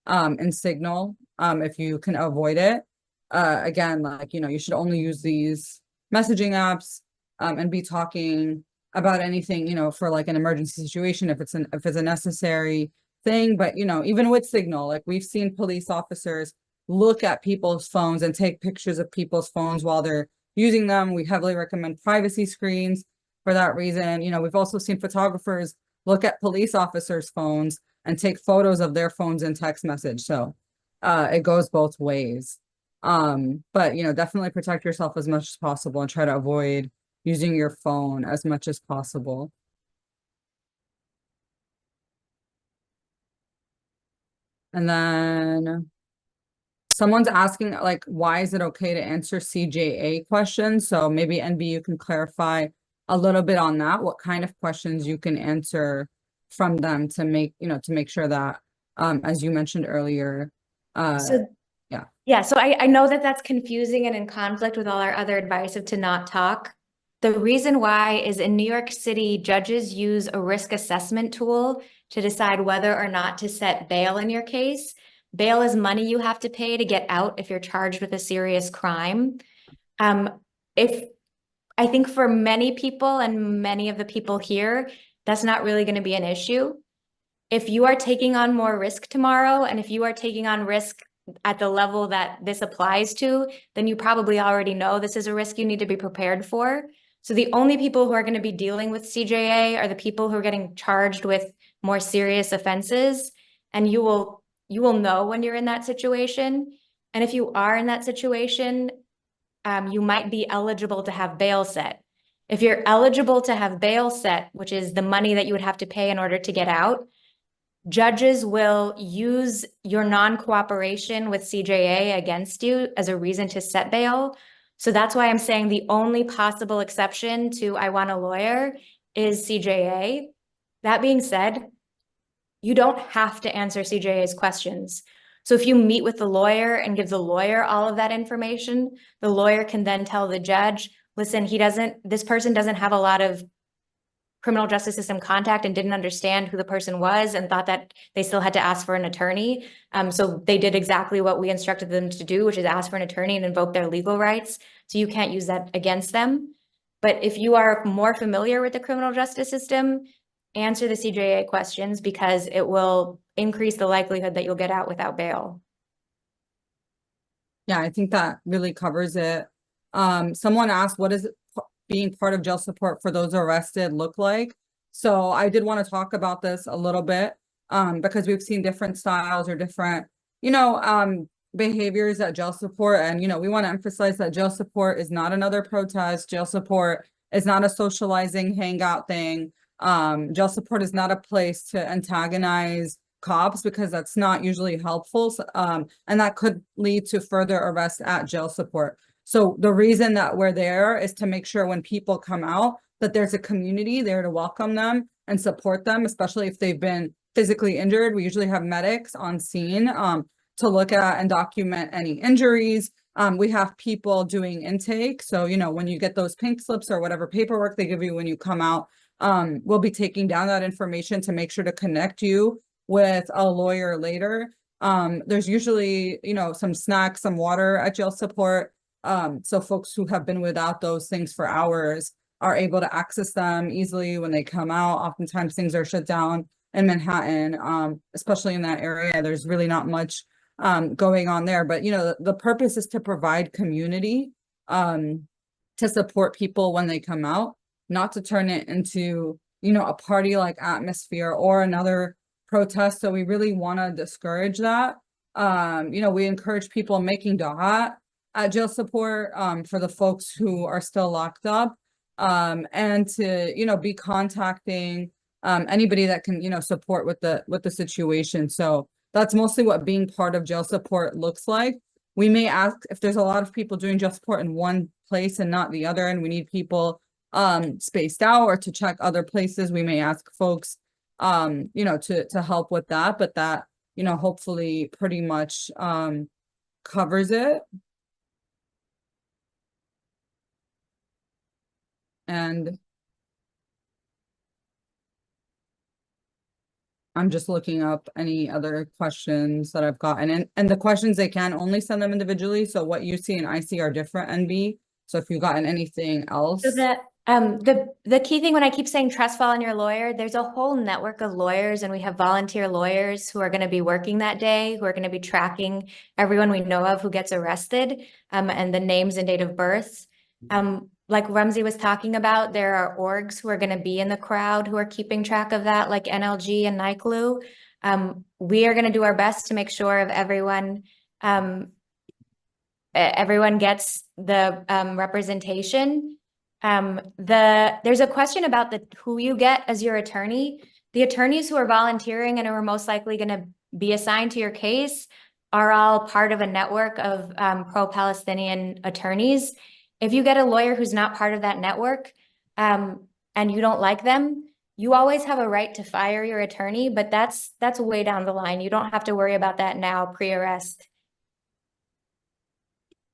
in Signal if you can avoid it. Again, like, you should only use these messaging apps and be talking about anything, for like an emergency situation, if it's a necessary thing. But, even with Signal, like we've seen police officers look at people's phones and take pictures of people's phones while they're using them. We heavily recommend privacy screens for that reason. We've also seen photographers look at police officers' phones and take photos of their phones in text message. So it goes both ways. But definitely protect yourself as much as possible and try to avoid using your phone as much as possible. And then someone's asking, like, why is it okay to answer CJA questions? So maybe NB, you can clarify a little bit on that, what kind of questions you can answer from them to make, to make sure that, as you mentioned earlier, Yeah, so I know that that's confusing and in conflict with all our other advice of to not talk. The reason why is in New York City, judges use a risk assessment tool to decide whether or not to set bail in your case. Bail is money you have to pay to get out if you're charged with a serious crime. I think for many people and many of the people here, that's not really going to be an issue. If you are taking on more risk tomorrow, and if you are taking on risk at the level that this applies to, then you probably already know this is a risk you need to be prepared for. So the only people who are going to be dealing with CJA are the people who are getting charged with more serious offenses. And you will know when you're in that situation. And if you are in that situation, you might be eligible to have bail set. If you're eligible to have bail set, which is the money that you would have to pay in order to get out, judges will use your non-cooperation with CJA against you as a reason to set bail. So that's why I'm saying the only possible exception to I want a lawyer is CJA. That being said, you don't have to answer CJA's questions. So if you meet with the lawyer and give the lawyer all of that information, the lawyer can then tell the judge, listen, this person doesn't have a lot of criminal justice system contact and didn't understand who the person was and thought that they still had to ask for an attorney. So they did exactly what we instructed them to do, which is ask for an attorney and invoke their legal rights. So you can't use that against them. But if you are more familiar with the criminal justice system, answer the CJA questions because it will increase the likelihood that you'll get out without bail. Yeah, I think that really covers it. Someone asked, what does being part of jail support for those arrested look like? So I did want to talk about this a little bit because we've seen different styles or different, behaviors at jail support. And, we want to emphasize that jail support is not another protest. Jail support is not a socializing hangout thing. Jail support is not a place to antagonize cops because that's not usually helpful. And that could lead to further arrest at jail support. So the reason that we're there is to make sure when people come out that there's a community there to welcome them and support them, especially if they've been physically injured. We usually have medics on scene to look at and document any injuries. We have people doing intake. So, you know, when you get those pink slips or whatever paperwork they give you when you come out, we'll be taking down that information to make sure to connect you with a lawyer later. There's usually, you know, some snacks, some water at jail support. So folks who have been without those things for hours are able to access them easily when they come out. Oftentimes things are shut down in Manhattan, especially in that area. There's really not much going on there, but you know, the purpose is to provide community to support people when they come out, not to turn it into, you know, a party like atmosphere or another protest. So we really want to discourage that. You know, we encourage people making dahat at jail support for the folks who are still locked up, and to, you know, be contacting anybody that can, you know, support with the situation. So that's mostly what being part of jail support looks like. We may ask if there's a lot of people doing jail support in one place and not the other, and we need people spaced out or to check other places. We may ask folks, you know, to help with that, but that, you know, hopefully pretty much covers it. And I'm just looking up any other questions that I've gotten, and the questions, they can only send them individually. So what you see and I see are different, NB. So if you've gotten anything else. So the key thing when I keep saying trust fall on your lawyer, there's a whole network of lawyers, and we have volunteer lawyers who are going to be working that day, who are going to be tracking everyone we know of who gets arrested, and the names and date of births. Like Rumsey was talking about, there are orgs who are going to be in the crowd who are keeping track of that, like NLG and NICLU. We are going to do our best to make sure of everyone gets the representation. There's a question about who you get as your attorney. The attorneys who are volunteering and who are most likely going to be assigned to your case are all part of a network of pro-Palestinian attorneys. If you get a lawyer who's not part of that network, and you don't like them, you always have a right to fire your attorney, but that's way down the line. You don't have to worry about that now, pre-arrest.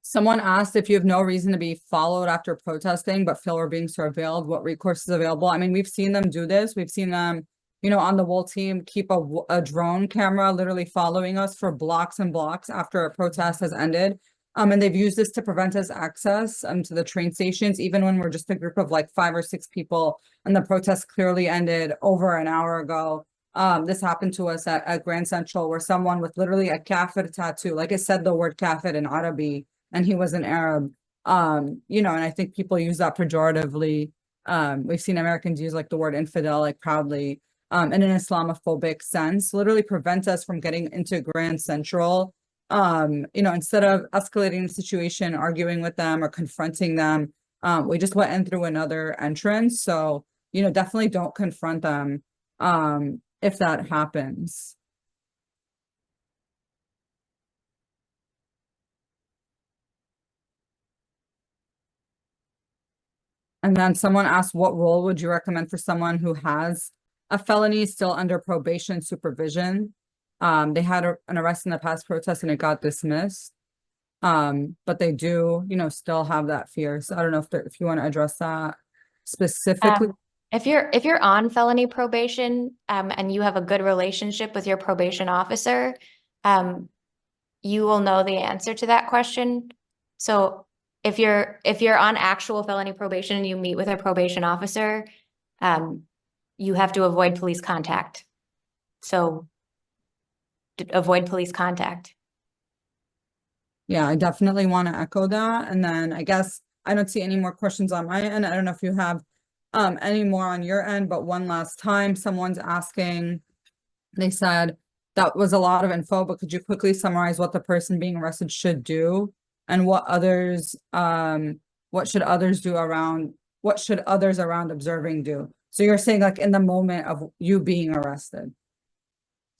Someone asked if you have no reason to be followed after protesting, but feel we're being surveilled, what recourse is available? I mean, we've seen them do this. We've seen them, you know, on the Wool team, keep a drone camera literally following us for blocks and blocks after a protest has ended. And they've used this to prevent us access to the train stations, even when we're just a group of like 5 or 6 people, and the protest clearly ended over an hour ago. This happened to us at Grand Central, where someone with literally a kafir tattoo, like I said, the word kafir in Arabic, and he was an Arab, you know, and I think people use that pejoratively. We've seen Americans use like the word infidel, like proudly, in an Islamophobic sense, literally prevent us from getting into Grand Central. You know, instead of escalating the situation, arguing with them or confronting them, we just went in through another entrance. So, you know, definitely don't confront them, if that happens. And then someone asked, what role would you recommend for someone who has a felony still under probation supervision? They had an arrest in the past protest and it got dismissed. But they do, you know, still have that fear. So I don't know if you want to address that specifically. If you're on felony probation, and you have a good relationship with your probation officer, you will know the answer to that question. So if you're on actual felony probation and you meet with a probation officer, you have to avoid police contact. So avoid police contact. Yeah, I definitely want to echo that. And then I guess I don't see any more questions on my end. I don't know if you have any more on your end, but one last time, someone's asking, they said that was a lot of info, but could you quickly summarize what the person being arrested should do and what should others around observing do? So you're saying like in the moment of you being arrested.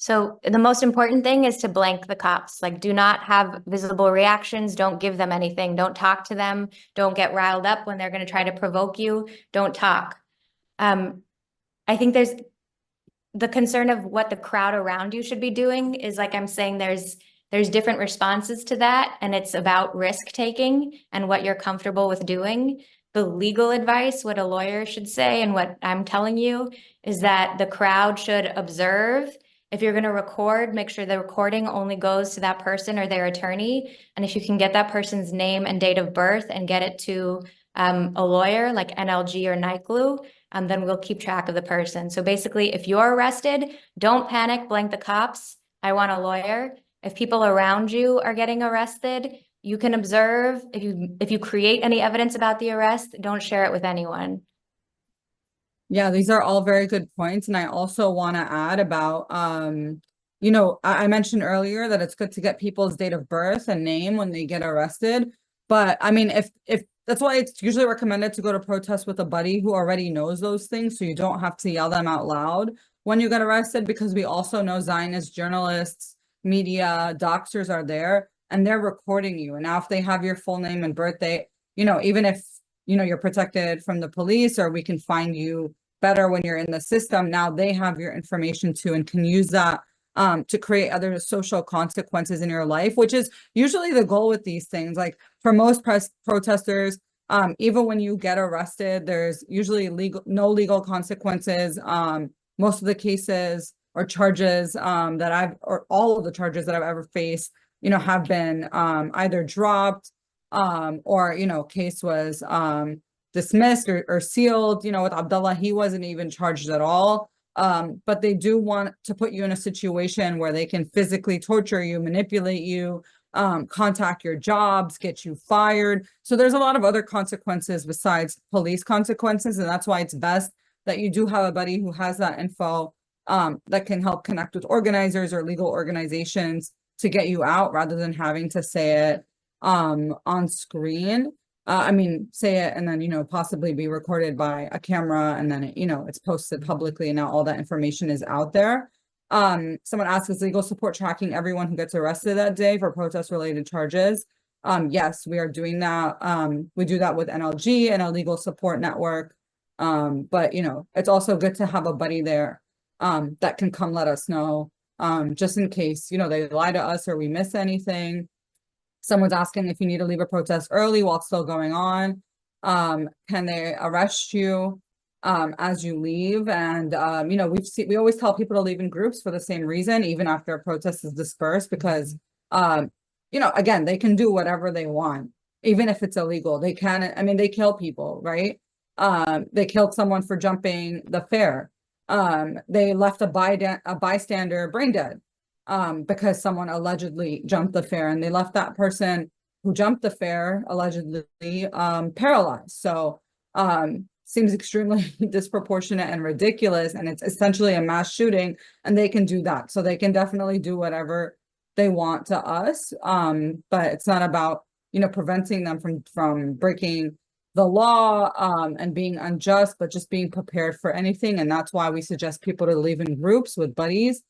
So the most important thing is to blank the cops. Like, do not have visible reactions. Don't give them anything. Don't talk to them. Don't get riled up when they're going to try to provoke you. Don't talk. I think there's the concern of what the crowd around you should be doing is like I'm saying there's different responses to that, and it's about risk taking and what you're comfortable with doing. The legal advice, what a lawyer should say, and what I'm telling you is that the crowd should observe. If you're going to record, make sure the recording only goes to that person or their attorney. And if you can get that person's name and date of birth and get it to a lawyer like NLG or NICLU, then we'll keep track of the person. So basically, if you're arrested, don't panic, blank the cops. I want a lawyer. If people around you are getting arrested, you can observe. If you create any evidence about the arrest, don't share it with anyone. Yeah, these are all very good points. And I also want to add about, you know, I mentioned earlier that it's good to get people's date of birth and name when they get arrested. But I mean, if that's why it's usually recommended to go to protest with a buddy who already knows those things, so you don't have to yell them out loud when you get arrested, because we also know Zionist journalists, media, doxers are there and they're recording you. And now if they have your full name and birthday, you know, even if, you know, you're protected from the police or we can find you better when you're in the system, now they have your information too and can use that to create other social consequences in your life, which is usually the goal with these things. Like for most protesters, even when you get arrested, there's usually no legal consequences. Most of the cases or charges or all of the charges that I've ever faced, you know, have been either dropped or, you know, case was dismissed or sealed. You know, with Abdullah, he wasn't even charged at all. But they do want to put you in a situation where they can physically torture you, manipulate you, contact your jobs, get you fired. So there's a lot of other consequences besides police consequences. And that's why it's best that you do have a buddy who has that info that can help connect with organizers or legal organizations to get you out rather than having to say it on screen. I mean, say it and then, you know, possibly be recorded by a camera and then, you know, it's posted publicly and now all that information is out there. Someone asked, is legal support tracking everyone who gets arrested that day for protest related charges? Yes, we are doing that. We do that with NLG and a legal support network. But, you know, it's also good to have a buddy there that can come let us know just in case, you know, they lie to us or we miss anything. Someone's asking if you need to leave a protest early while it's still going on. Can they arrest you as you leave? And you know, we always tell people to leave in groups for the same reason, even after a protest is dispersed, because you know, again, they can do whatever they want, even if it's illegal. They can, I mean, they kill people, right? They killed someone for jumping the fair. They left a bystander brain dead because someone allegedly jumped the fair, and they left that person who jumped the fair allegedly paralyzed. So seems extremely disproportionate and ridiculous, and it's essentially a mass shooting, and they can do that. So they can definitely do whatever they want to us, but it's not about, you know, preventing them from breaking the law and being unjust, but just being prepared for anything. And that's why we suggest people to leave in groups with buddies,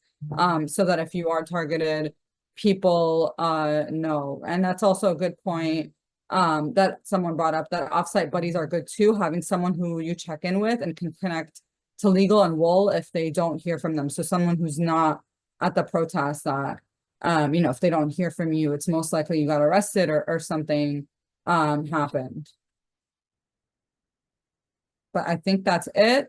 so that if you are targeted, people know. And that's also a good point that someone brought up, that offsite buddies are good too, having someone who you check in with and can connect to legal and wool if they don't hear from them. So someone who's not at the protest that, you know, if they don't hear from you, it's most likely you got arrested or something happened. But I think that's it.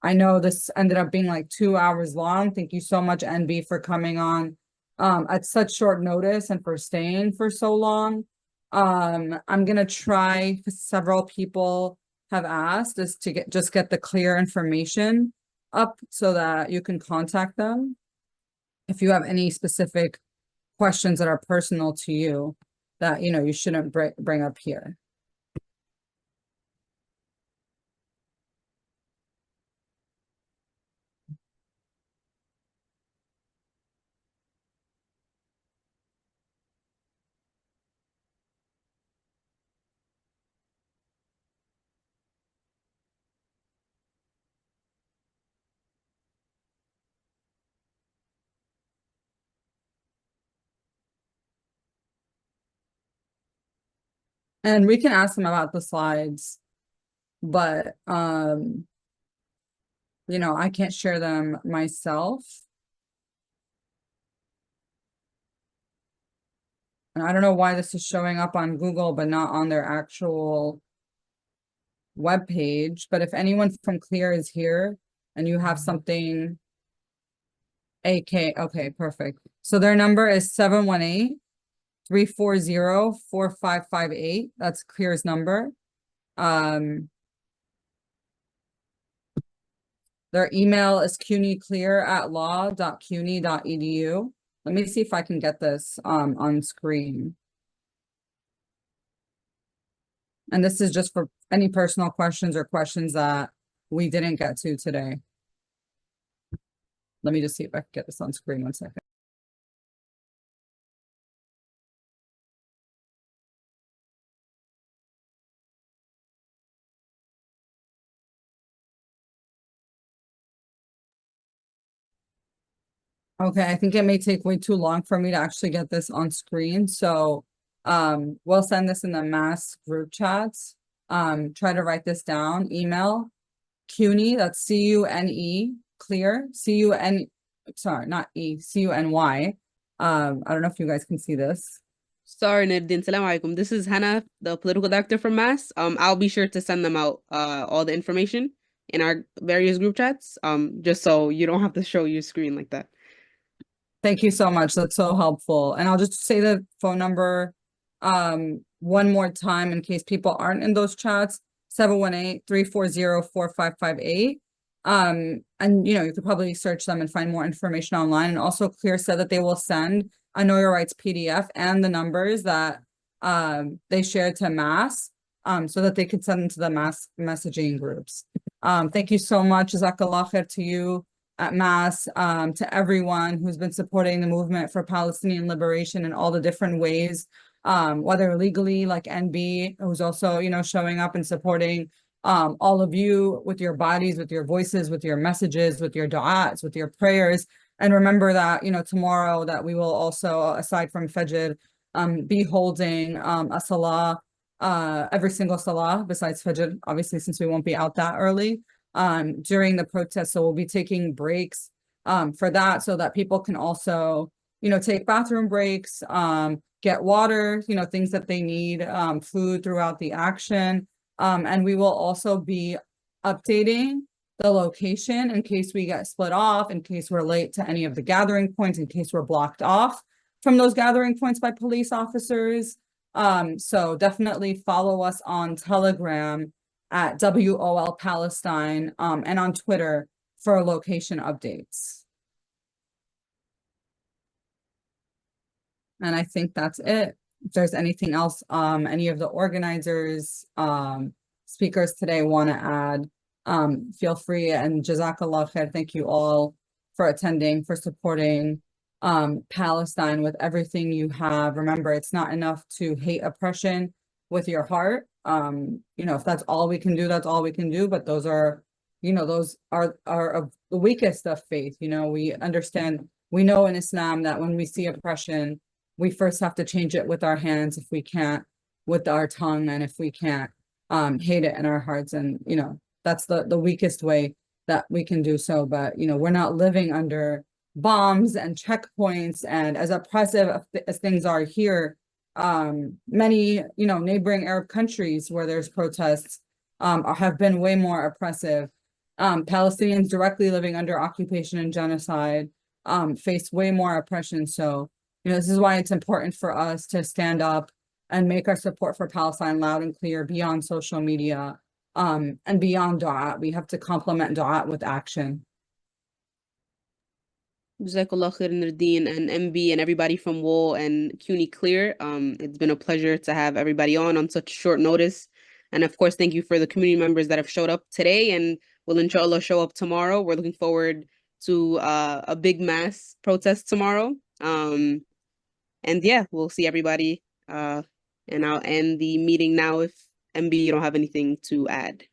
I know this ended up being like 2 hours long. Thank you so much, NB, for coming on at such short notice and for staying for so long. I'm gonna try, several people have asked us to get the clear information up so that you can contact them if you have any specific questions that are personal to you that, you know, you shouldn't bring up here. And we can ask them about the slides, but, you know, I can't share them myself. And I don't know why this is showing up on Google, but not on their actual web page. But if anyone from Clear is here and you have something, okay, perfect. So their number is 718-340-4558. That's Clear's number. Their email is cunyclear@law.cuny.edu. Let me see if I can get this on screen. And this is just for any personal questions or questions that we didn't get to today. Let me just see if I can get this on screen 1 second. Okay, I think it may take way too long for me to actually get this on screen, so we'll send this in the mass group chats. Try to write this down. Email CUNY, that's C-U-N-E, clear, C-U-N, sorry, not E, C-U-N-Y. I don't know if you guys can see this. Sorry, Nerdin. Salam alaikum. This is Hannah, the political doctor from Mass. I'll be sure to send them out all the information in our various group chats, just so you don't have to show your screen like that. Thank you so much. That's so helpful. And I'll just say the phone number one more time in case people aren't in those chats, 718-340-4558. And you know, you could probably search them and find more information online. And also Clear said that they will send a Know Your Rights PDF and the numbers that they shared to Mass so that they could send them to the Mass messaging groups. Thank you so much. Jazakallah khair to you at Mass, to everyone who's been supporting the movement for Palestinian liberation in all the different ways, whether legally, like NB, who's also, you know, showing up and supporting all of you with your bodies, with your voices, with your messages, with your du'as, with your prayers. And remember that, you know, tomorrow that we will also, aside from Fajr, be holding a salah, every single salah besides Fajr, obviously, since we won't be out that early. During the protest. So we'll be taking breaks for that so that people can also, you know, take bathroom breaks, get water, you know, things that they need, food throughout the action. And we will also be updating the location in case we get split off, in case we're late to any of the gathering points, in case we're blocked off from those gathering points by police officers. So definitely follow us on Telegram at WOL Palestine, and on Twitter for location updates. And I think that's it. If there's anything else, any of the organizers, speakers today want to add, feel free. And Jazakallah khair, thank you all for attending, for supporting Palestine with everything you have. Remember, it's not enough to hate oppression with your heart. You know, if that's all we can do, that's all we can do. But those are, you know, those are of the weakest of faith. You know, we understand, we know in Islam that when we see oppression, we first have to change it with our hands if we can't, with our tongue, and if we can't hate it in our hearts. And, you know, that's the weakest way that we can do so. But, you know, we're not living under bombs and checkpoints, and as oppressive as things are here, many, you know, neighboring Arab countries where there's protests have been way more oppressive. Palestinians directly living under occupation and genocide face way more oppression. So, you know, this is why it's important for us to stand up and make our support for Palestine loud and clear beyond social media and beyond dua. We have to complement dua with action. Jazakallah khair, Nardeen and MB and everybody from WOL and CUNY Clear. It's been a pleasure to have everybody on such short notice. And of course, thank you for the community members that have showed up today and will inshallah show up tomorrow. We're looking forward to a big mass protest tomorrow. And yeah, we'll see everybody. And I'll end the meeting now if MB, you don't have anything to add.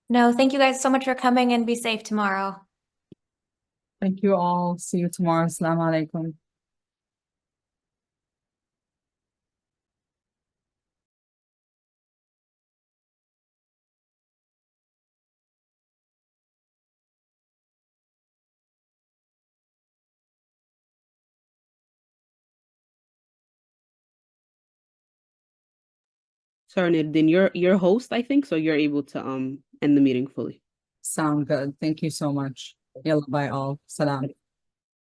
No, thank you guys so much for coming, and be safe tomorrow. Thank you all. See you tomorrow. Assalamu alaikum. Sorry, Nuruddin, you're host, I think, so you're able to end the meeting fully. Sound good. Thank you so much. Yalla, bye all. Salam.